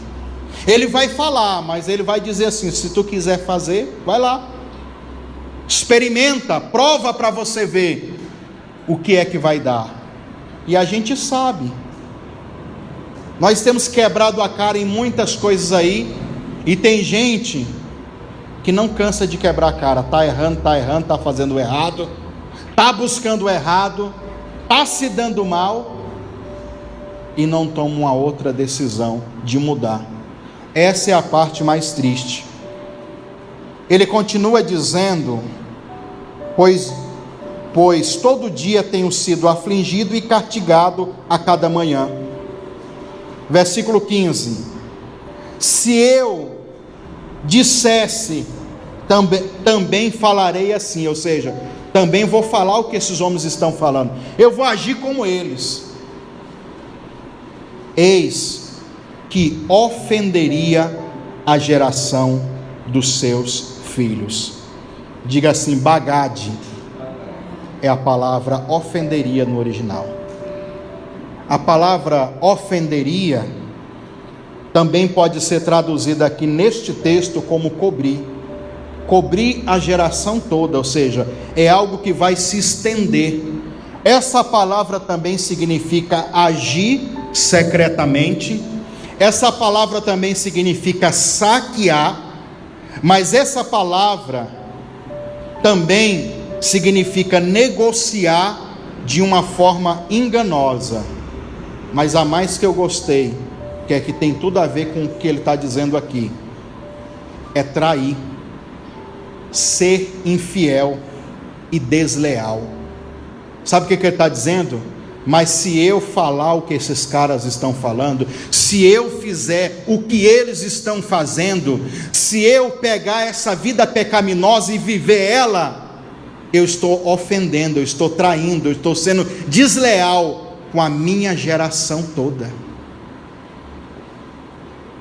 Ele vai falar, mas Ele vai dizer assim: se tu quiser fazer, vai lá, experimenta, prova para você ver o que é que vai dar. E a gente sabe, nós temos quebrado a cara em muitas coisas aí, e tem gente que não cansa de quebrar a cara, está errando, está fazendo errado, está buscando o errado, está se dando mal, e não toma uma outra decisão de mudar. Essa é a parte mais triste. Ele continua dizendo: pois todo dia tenho sido afligido e castigado a cada manhã. Versículo 15: se eu dissesse, também falarei assim, ou seja, também vou falar o que esses homens estão falando, eu vou agir como eles. Eis que ofenderia a geração dos seus filhos. Diga assim: bagade é a palavra ofenderia no original. A palavra ofenderia também pode ser traduzida aqui neste texto como cobrir a geração toda, ou seja, é algo que vai se estender. Essa palavra também significa agir secretamente, essa palavra também significa saquear, mas essa palavra também significa negociar de uma forma enganosa. Mas a mais que eu gostei, que é que tem tudo a ver com o que ele está dizendo aqui, é trair, ser infiel e desleal. Sabe o que ele está dizendo? Mas se eu falar o que esses caras estão falando, se eu fizer o que eles estão fazendo, se eu pegar essa vida pecaminosa e viver ela, eu estou ofendendo, eu estou traindo, eu estou sendo desleal com a minha geração toda.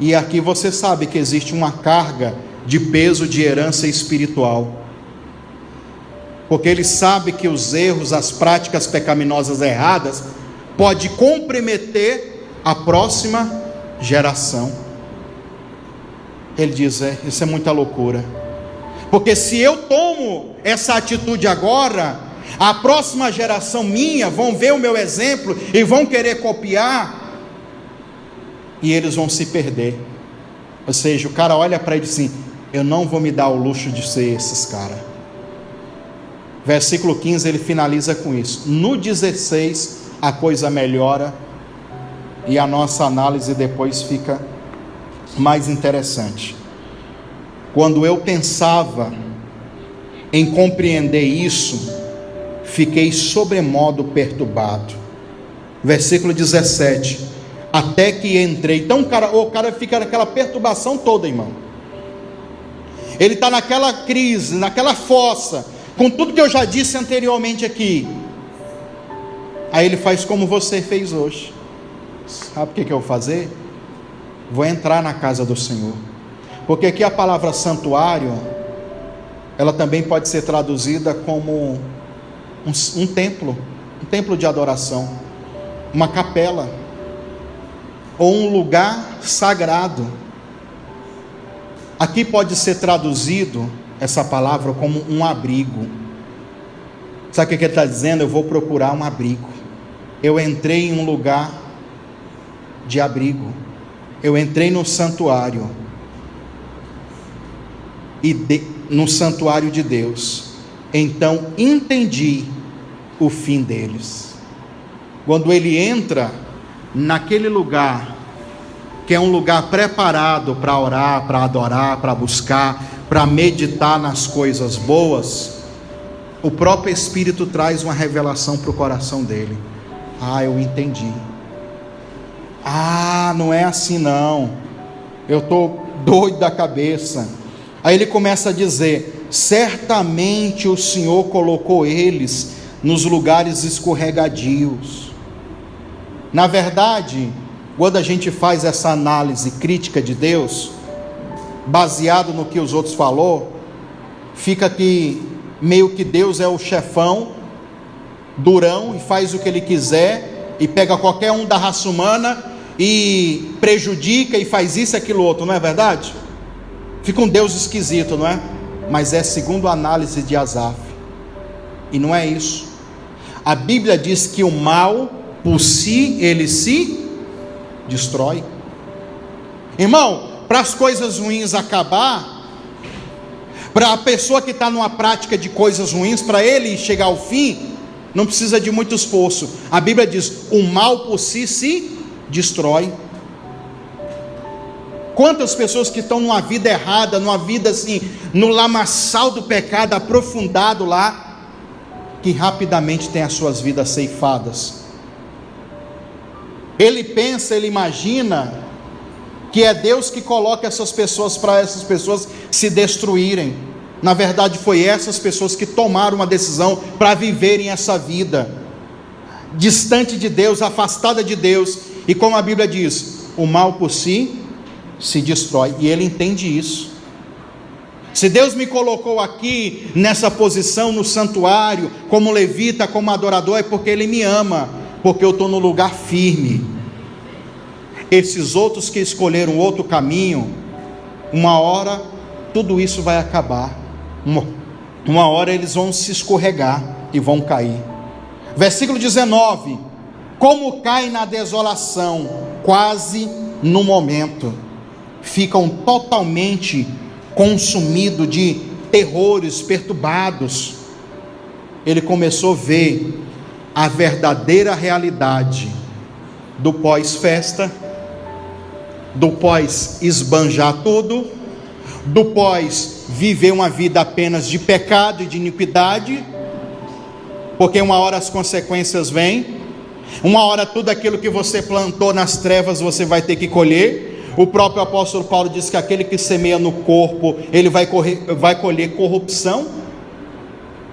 E aqui você sabe que existe uma carga de peso de herança espiritual, porque ele sabe que os erros, as práticas pecaminosas erradas pode comprometer a próxima geração. Ele diz: isso é muita loucura, porque se eu tomo essa atitude agora, a próxima geração minha vão ver o meu exemplo e vão querer copiar, e eles vão se perder. Ou seja, o cara olha para ele assim: eu não vou me dar o luxo de ser esses caras. Versículo 15 ele finaliza com isso. No 16 a coisa melhora e a nossa análise depois fica mais interessante. Quando eu pensava em compreender isso, fiquei sobremodo perturbado. Versículo 17: até que entrei. Então o cara fica naquela perturbação toda, irmão. Ele está naquela crise, naquela fossa, com tudo que eu já disse anteriormente aqui. Aí ele faz como você fez hoje. Sabe o que eu vou fazer? Vou entrar na casa do Senhor. Porque aqui a palavra santuário, ela também pode ser traduzida como um templo de adoração, uma capela, ou um lugar sagrado. Aqui pode ser traduzido essa palavra como um abrigo. Sabe o que ele está dizendo? Eu vou procurar um abrigo. Eu entrei em um lugar de abrigo. Eu entrei no santuário. No santuário de Deus. Então entendi o fim deles. Quando ele entra naquele lugar, que é um lugar preparado para orar, para adorar, para buscar, para meditar nas coisas boas, o próprio Espírito traz uma revelação para o coração dele. Eu entendi. Não é assim não. Eu estou doido da cabeça. Aí ele começa a dizer: certamente o Senhor colocou eles nos lugares escorregadios. Na verdade, quando a gente faz essa análise crítica de Deus, baseado no que os outros falou, fica que meio que Deus é o chefão, durão, e faz o que ele quiser, e pega qualquer um da raça humana, e prejudica, e faz isso e aquilo outro, não é verdade? Fica um Deus esquisito, não é? Mas é segundo a análise de Asaf, e não é isso. A Bíblia diz que o mal, por si, ele se destrói. Irmão, para as coisas ruins acabar, para a pessoa que está numa prática de coisas ruins, para ele chegar ao fim, não precisa de muito esforço. A Bíblia diz: o mal por si se destrói. Quantas pessoas que estão numa vida errada, numa vida assim, no lamaçal do pecado aprofundado lá, que rapidamente tem as suas vidas ceifadas. Ele pensa, ele imagina que é Deus que coloca essas pessoas para essas pessoas se destruírem. Na verdade, foi essas pessoas que tomaram uma decisão para viverem essa vida distante de Deus, afastada de Deus. E como a Bíblia diz, o mal por si se destrói, e ele entende isso. Se Deus me colocou aqui nessa posição no santuário, como levita, como adorador, é porque Ele me ama, porque eu estou no lugar firme. Esses outros que escolheram outro caminho, uma hora tudo isso vai acabar, uma hora eles vão se escorregar e vão cair. Versículo 19: como cai na desolação, quase no momento, ficam totalmente consumidos de terrores, perturbados. Ele começou a ver a verdadeira realidade do pós-festa, do pós-esbanjar tudo, do pós-viver uma vida apenas de pecado e de iniquidade, porque uma hora as consequências vêm, uma hora tudo aquilo que você plantou nas trevas você vai ter que colher. O próprio apóstolo Paulo diz que aquele que semeia no corpo, ele vai colher corrupção.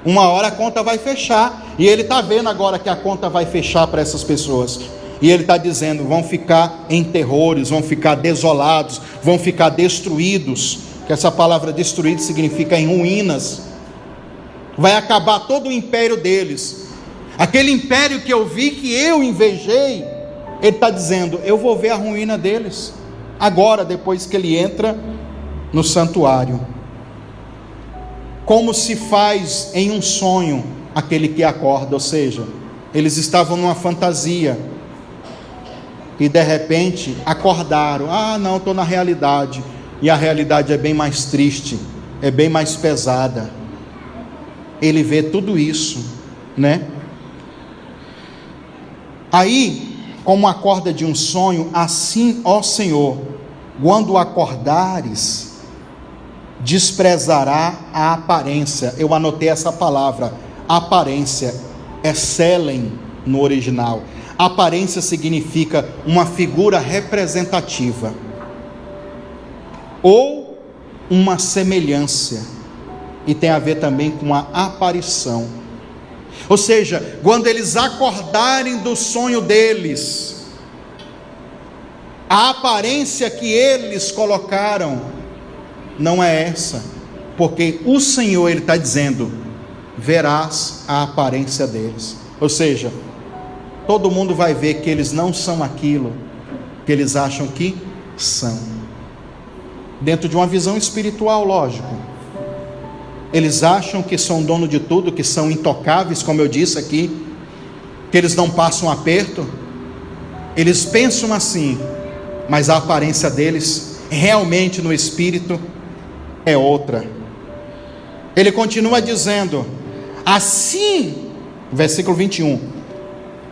Uma hora a conta vai fechar, e ele está vendo agora que a conta vai fechar para essas pessoas, e ele está dizendo: vão ficar em terrores, vão ficar desolados, vão ficar destruídos, que essa palavra destruído significa em ruínas. Vai acabar todo o império deles, aquele império que eu vi, que eu invejei. Ele está dizendo: eu vou ver a ruína deles, agora, depois que ele entra no santuário. Como se faz em um sonho aquele que acorda, ou seja, eles estavam numa fantasia, e de repente acordaram: não, estou na realidade, e a realidade é bem mais triste, é bem mais pesada. Ele vê tudo isso, né? Aí, como acorda de um sonho, assim, ó Senhor, quando acordares, desprezará a aparência. Eu anotei essa palavra, aparência, é selem no original. Aparência significa uma figura representativa, ou uma semelhança, e tem a ver também com a aparição. Ou seja, quando eles acordarem do sonho deles, a aparência que eles colocaram não é essa, porque o Senhor, Ele está dizendo: verás a aparência deles. Ou seja, todo mundo vai ver que eles não são aquilo que eles acham que são, dentro de uma visão espiritual, lógico. Eles acham que são dono de tudo, que são intocáveis, como eu disse aqui, que eles não passam aperto. Eles pensam assim, mas a aparência deles, realmente no espírito, é outra. Ele continua dizendo: assim, versículo 21,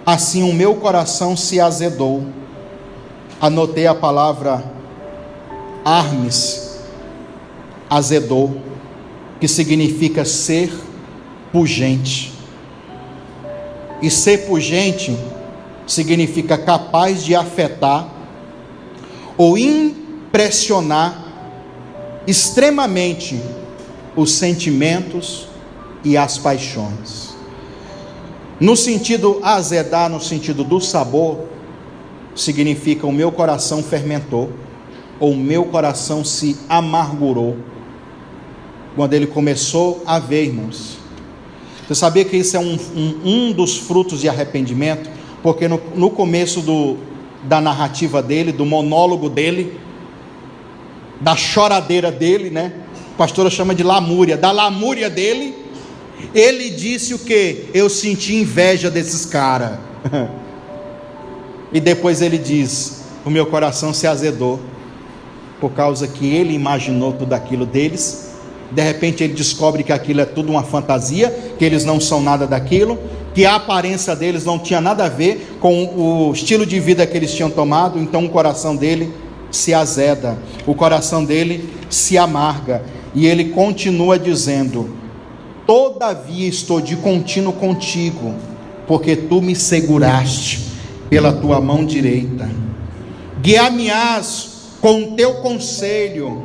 assim o meu coração se azedou. Anotei a palavra armes, azedou, que significa ser pungente. E ser pungente significa capaz de afetar ou impressionar extremamente os sentimentos e as paixões. No sentido azedar, no sentido do sabor, significa o meu coração fermentou, ou o meu coração se amargurou, quando ele começou a ver, irmãos. Você sabia que isso é um dos frutos de arrependimento? Porque no começo da narrativa dele, do monólogo dele, da choradeira dele, né? A pastora chama de lamúria, da lamúria dele, ele disse o que? Eu senti inveja desses caras. E depois ele diz: o meu coração se azedou, por causa que ele imaginou tudo aquilo deles. De repente ele descobre que aquilo é tudo uma fantasia, que eles não são nada daquilo, que a aparência deles não tinha nada a ver com o estilo de vida que eles tinham tomado. Então o coração dele se azeda, o coração dele se amarga, e ele continua dizendo: todavia estou de contínuo contigo, porque tu me seguraste pela tua mão direita, guiar-me-ás com o teu conselho,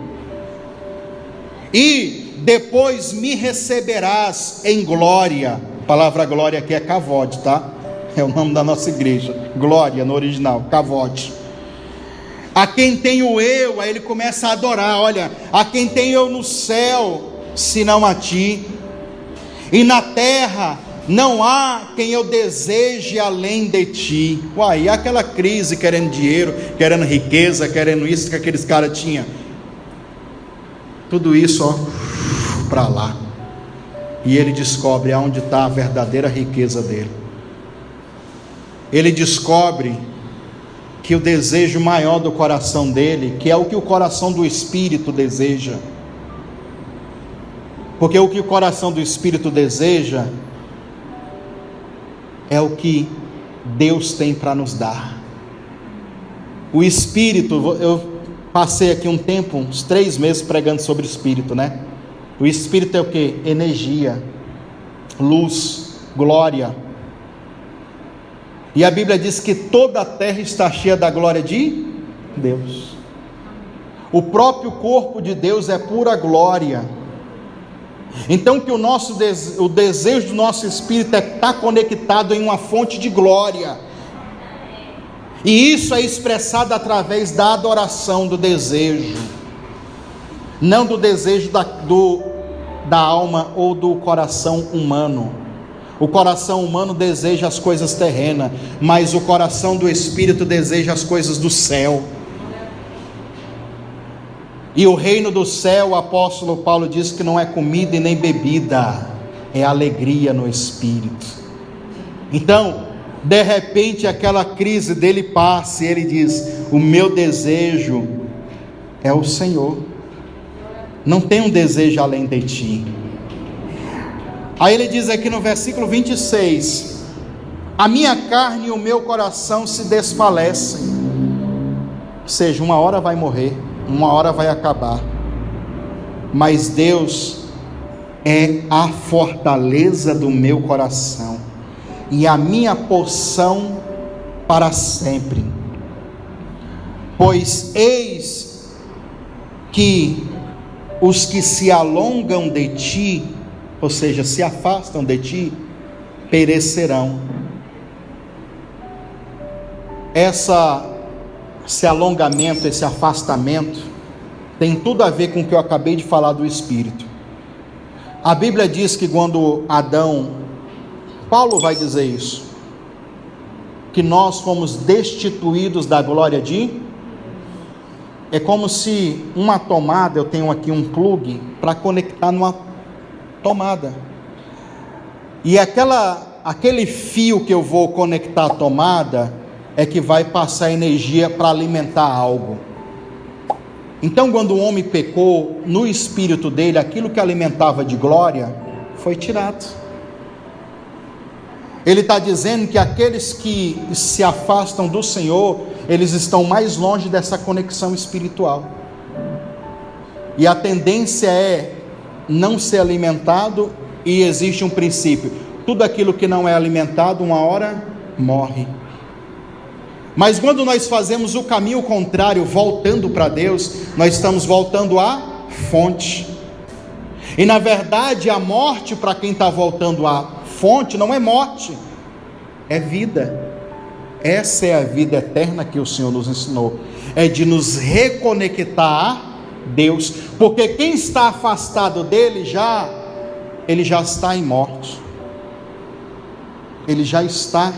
e depois me receberás em glória. A palavra glória aqui é kavod, tá? É o nome da nossa igreja, glória no original, kavod. A quem tenho eu, aí ele começa a adorar, olha, a quem tenho eu no céu, senão a ti, e na terra não há quem eu deseje além de ti. Uai, e aquela crise, querendo dinheiro, querendo riqueza, querendo isso que aqueles caras tinham, tudo isso, ó, para lá. E ele descobre aonde está a verdadeira riqueza dele. Ele descobre que o desejo maior do coração dele, que é o que o coração do Espírito deseja, porque o que o coração do Espírito deseja é o que Deus tem para nos dar. O Espírito, eu passei aqui um tempo, uns 3 meses pregando sobre o Espírito, né? O Espírito é o que? Energia, luz, glória. E a Bíblia diz que toda a terra está cheia da glória de Deus. O próprio corpo de Deus é pura glória. Então que o desejo do nosso espírito é estar conectado em uma fonte de glória. E isso é expressado através da adoração, do desejo, não do desejo da alma ou do coração humano. O coração humano deseja as coisas terrenas, mas o coração do Espírito deseja as coisas do céu. E o reino do céu, o apóstolo Paulo diz que não é comida e nem bebida, é alegria no Espírito. Então, de repente aquela crise dele passa e ele diz: o meu desejo é o Senhor, não tenho um desejo além de ti. Aí ele diz aqui no versículo 26: a minha carne e o meu coração se desfalecem. Ou seja, uma hora vai morrer, uma hora vai acabar, mas Deus é a fortaleza do meu coração e a minha porção para sempre. Pois eis que os que se alongam de ti, ou seja, se afastam de ti, perecerão. Esse alongamento, esse afastamento, tem tudo a ver com o que eu acabei de falar do Espírito. A Bíblia diz que quando Adão, Paulo vai dizer isso, que nós fomos destituídos da glória de... É como se uma tomada, eu tenho aqui um plug para conectar numa tomada. E aquele fio que eu vou conectar à tomada é que vai passar energia para alimentar algo. Então, quando o homem pecou, no espírito dele, aquilo que alimentava de glória foi tirado. Ele está dizendo que aqueles que se afastam do Senhor, eles estão mais longe dessa conexão espiritual. E a tendência é não ser alimentado, e existe um princípio: tudo aquilo que não é alimentado, uma hora morre. Mas quando nós fazemos o caminho contrário, voltando para Deus, nós estamos voltando à fonte. E na verdade, a morte para quem está voltando à fonte não é morte, é vida. Essa é a vida eterna que o Senhor nos ensinou, é de nos reconectar a Deus, porque quem está afastado dele ele já está em morte, ele já está.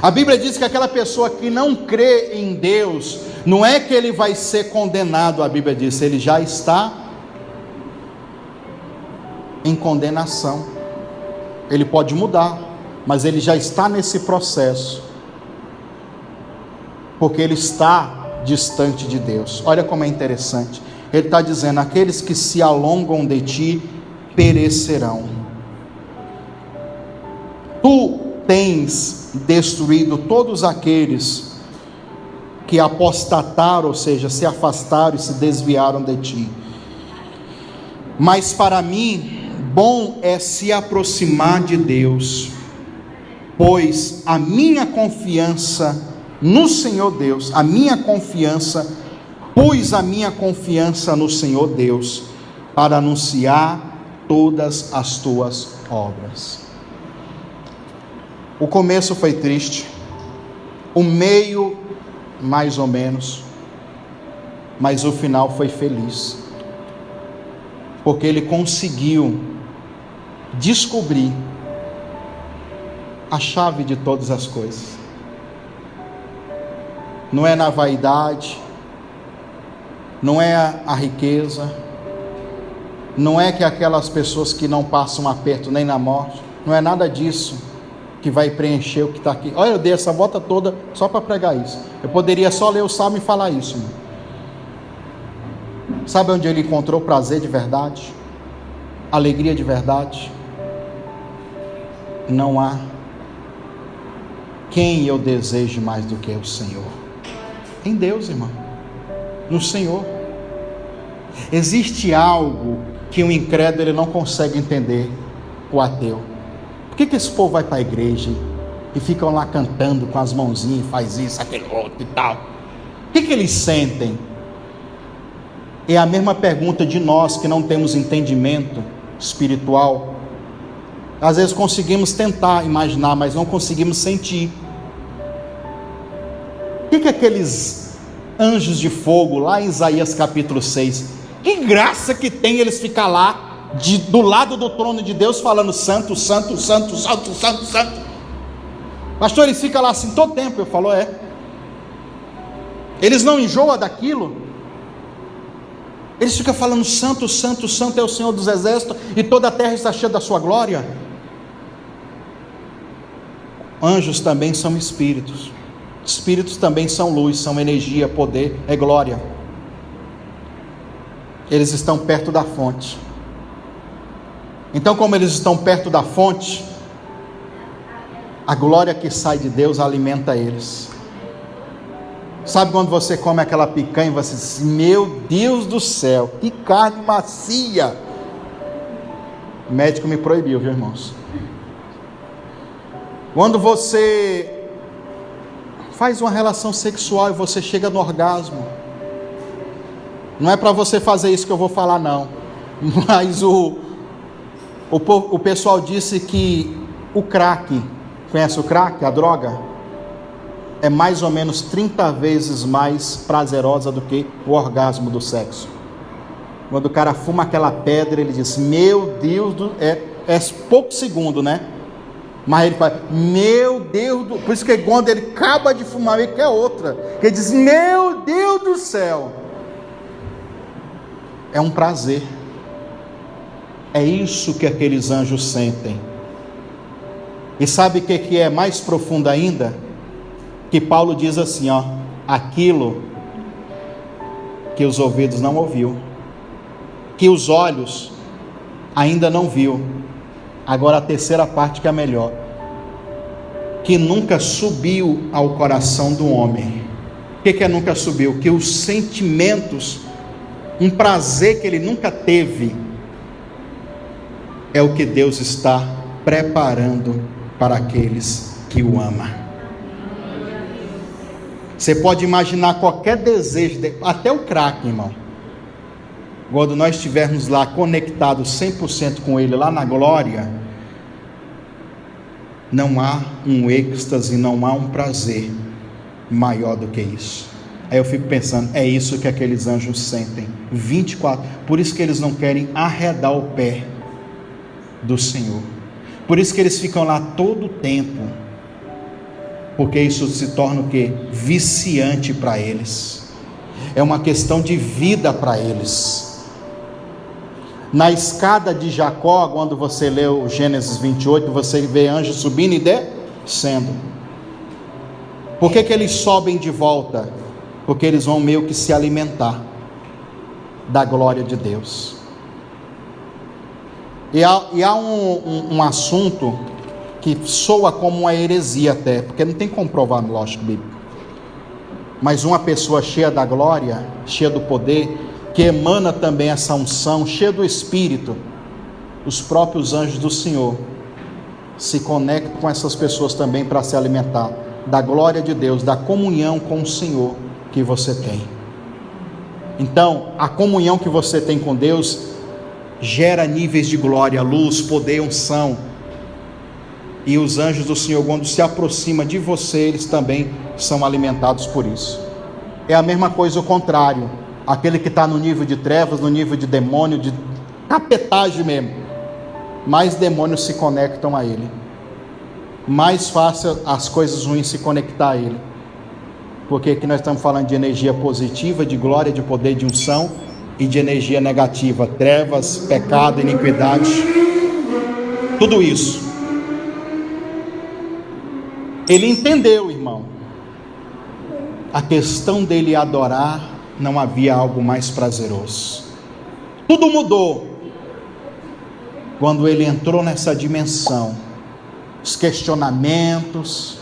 A Bíblia diz que aquela pessoa que não crê em Deus, não é que ele vai ser condenado, a Bíblia diz, ele já está em condenação. Ele pode mudar, mas ele já está nesse processo, porque ele está distante de Deus. Olha como é interessante, ele está dizendo: aqueles que se alongam de ti perecerão. Tu tens destruído todos aqueles que apostataram, ou seja, se afastaram e se desviaram de ti. Mas para mim, bom é se aproximar de Deus, pois a minha confiança no Senhor Deus, pus a minha confiança no Senhor Deus, para anunciar todas as tuas obras. O começo foi triste, o meio mais ou menos, mas o final foi feliz, porque ele conseguiu descobrir a chave de todas as coisas. Não é na vaidade, não é a riqueza, não é que aquelas pessoas que não passam aperto nem na morte, não é nada disso que vai preencher o que está aqui. Olha, eu dei essa volta toda só para pregar isso. Eu poderia só ler o Salmo e falar isso, irmão. Sabe onde ele encontrou prazer de verdade? Alegria de verdade? Não há quem eu deseje mais do que o Senhor. Em Deus, irmão, no Senhor. Existe algo que o incrédulo ele não consegue entender, o ateu. Por que esse povo vai para a igreja e ficam lá cantando com as mãozinhas, faz isso, aquele outro e tal? O que eles sentem? É a mesma pergunta de nós que não temos entendimento espiritual. Às vezes conseguimos tentar imaginar, mas não conseguimos sentir. O que aqueles anjos de fogo lá em Isaías capítulo 6, que graça que tem eles ficar lá do lado do trono de Deus falando santo, santo, santo, santo, santo, santo. Pastor, eles ficam lá assim todo tempo. Eu falo, eles não enjoam daquilo? Eles ficam falando santo, santo, santo é o Senhor dos exércitos, e toda a terra está cheia da sua glória. Anjos também são espíritos, espíritos também são luz, são energia, poder, é glória. Eles estão perto da fonte. Então, como eles estão perto da fonte, a glória que sai de Deus alimenta eles. Sabe quando você come aquela picanha e você diz, meu Deus do céu, que carne macia. O médico me proibiu, viu, irmãos? Quando você faz uma relação sexual e você chega no orgasmo, não é para você fazer isso que eu vou falar não, mas O pessoal disse que o crack, conhece o crack, a droga? É mais ou menos 30 vezes mais prazerosa do que o orgasmo do sexo. Quando o cara fuma aquela pedra, ele diz, meu Deus, é pouco segundo, né? Mas ele fala, meu Deus, por isso que quando ele acaba de fumar, ele quer outra. Ele diz, meu Deus do céu. É um prazer. É isso que aqueles anjos sentem. E sabe o que é mais profundo ainda? Que Paulo diz assim, ó, aquilo que os ouvidos não ouviu, que os olhos ainda não viu. Agora a terceira parte que é a melhor, que nunca subiu ao coração do homem. O que nunca subiu? Que os sentimentos, um prazer que ele nunca teve, é o que Deus está preparando para aqueles que o amam. Você pode imaginar qualquer desejo, até o crack, irmão. Quando nós estivermos lá conectados 100% com Ele, lá na glória, não há um êxtase, não há um prazer maior do que isso. Aí eu fico pensando, é isso que aqueles anjos sentem, 24, por isso que eles não querem arredar o pé do Senhor, por isso que eles ficam lá todo o tempo, porque isso se torna o quê? Viciante para eles, é uma questão de vida para eles. Na escada de Jacó, quando você lê o Gênesis 28, você vê anjos subindo e descendo. Por que eles sobem de volta? Porque eles vão meio que se alimentar da glória de Deus. E há um assunto que soa como uma heresia até, porque não tem como provar no lógico bíblico. Mas uma pessoa cheia da glória, cheia do poder, que emana também essa unção, cheia do Espírito, os próprios anjos do Senhor se conectam com essas pessoas também para se alimentar da glória de Deus, da comunhão com o Senhor que você tem. Então, a comunhão que você tem com Deus gera níveis de glória, luz, poder, unção. E os anjos do Senhor, quando se aproximam de você, eles também são alimentados por isso. É a mesma coisa o contrário. Aquele que está no nível de trevas, no nível de demônio, de capetagem mesmo, mais demônios se conectam a ele, mais fácil as coisas ruins se conectar a ele, porque aqui nós estamos falando de energia positiva, de glória, de poder, de unção, e de energia negativa, trevas, pecado, iniquidade, tudo isso. Ele entendeu, irmão, a questão dele adorar, não havia algo mais prazeroso. Tudo mudou quando ele entrou nessa dimensão. Os questionamentos,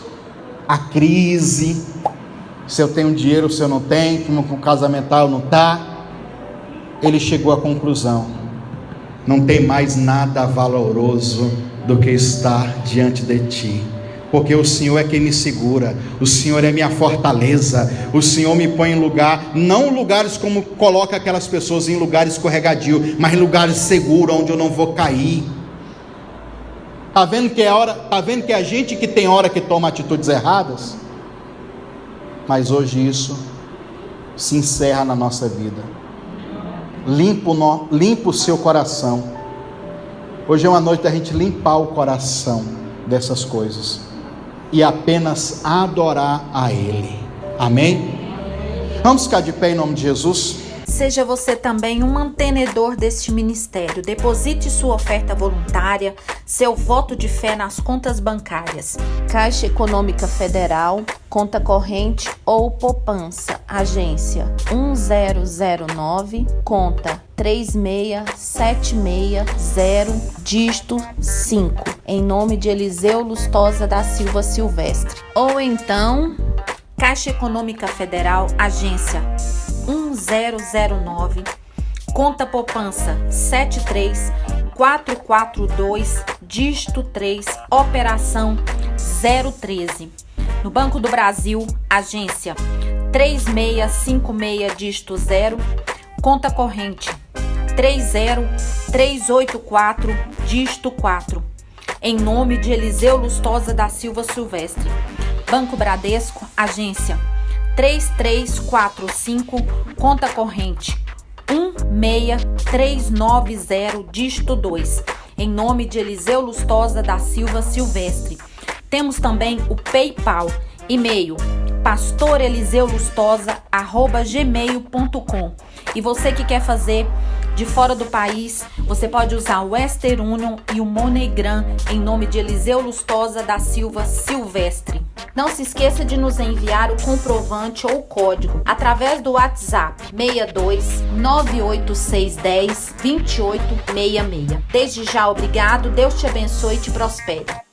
a crise, se eu tenho dinheiro, se eu não tenho, como o casamental não está. Ele chegou à conclusão: não tem mais nada valoroso do que estar diante de ti. Porque o Senhor é quem me segura, o Senhor é minha fortaleza, o Senhor me põe em lugar, não lugares como coloca aquelas pessoas em lugares escorregadio, mas em lugares seguros, onde eu não vou cair. Está vendo que é a gente que tem hora que toma atitudes erradas? Mas hoje isso se encerra na nossa vida. Limpa o seu coração. Hoje é uma noite da gente limpar o coração dessas coisas e apenas adorar a Ele. Amém? Vamos ficar de pé em nome de Jesus. Seja você também um mantenedor deste ministério. Deposite sua oferta voluntária, seu voto de fé nas contas bancárias. Caixa Econômica Federal, conta corrente ou poupança, agência 1009, conta 36760, dígito 5, em nome de Eliseu Lustosa da Silva Silvestre. Ou então, Caixa Econômica Federal, agência 1009, conta poupança 73442, dígito 3, operação 013. No Banco do Brasil, agência 3656, dígito 0, conta corrente 30384, dígito 4. Em nome de Eliseu Lustosa da Silva Silvestre. Banco Bradesco, agência 3345, conta corrente 16390, dígito 2. Em nome de Eliseu Lustosa da Silva Silvestre. Temos também o PayPal, e-mail pastoreliseulustosa@gmail.com. E você que quer fazer de fora do país, você pode usar o Western Union e o MoneyGram em nome de Eliseu Lustosa da Silva Silvestre. Não se esqueça de nos enviar o comprovante ou código através do WhatsApp 62 98610 2866. Desde já, obrigado, Deus te abençoe e te prospere.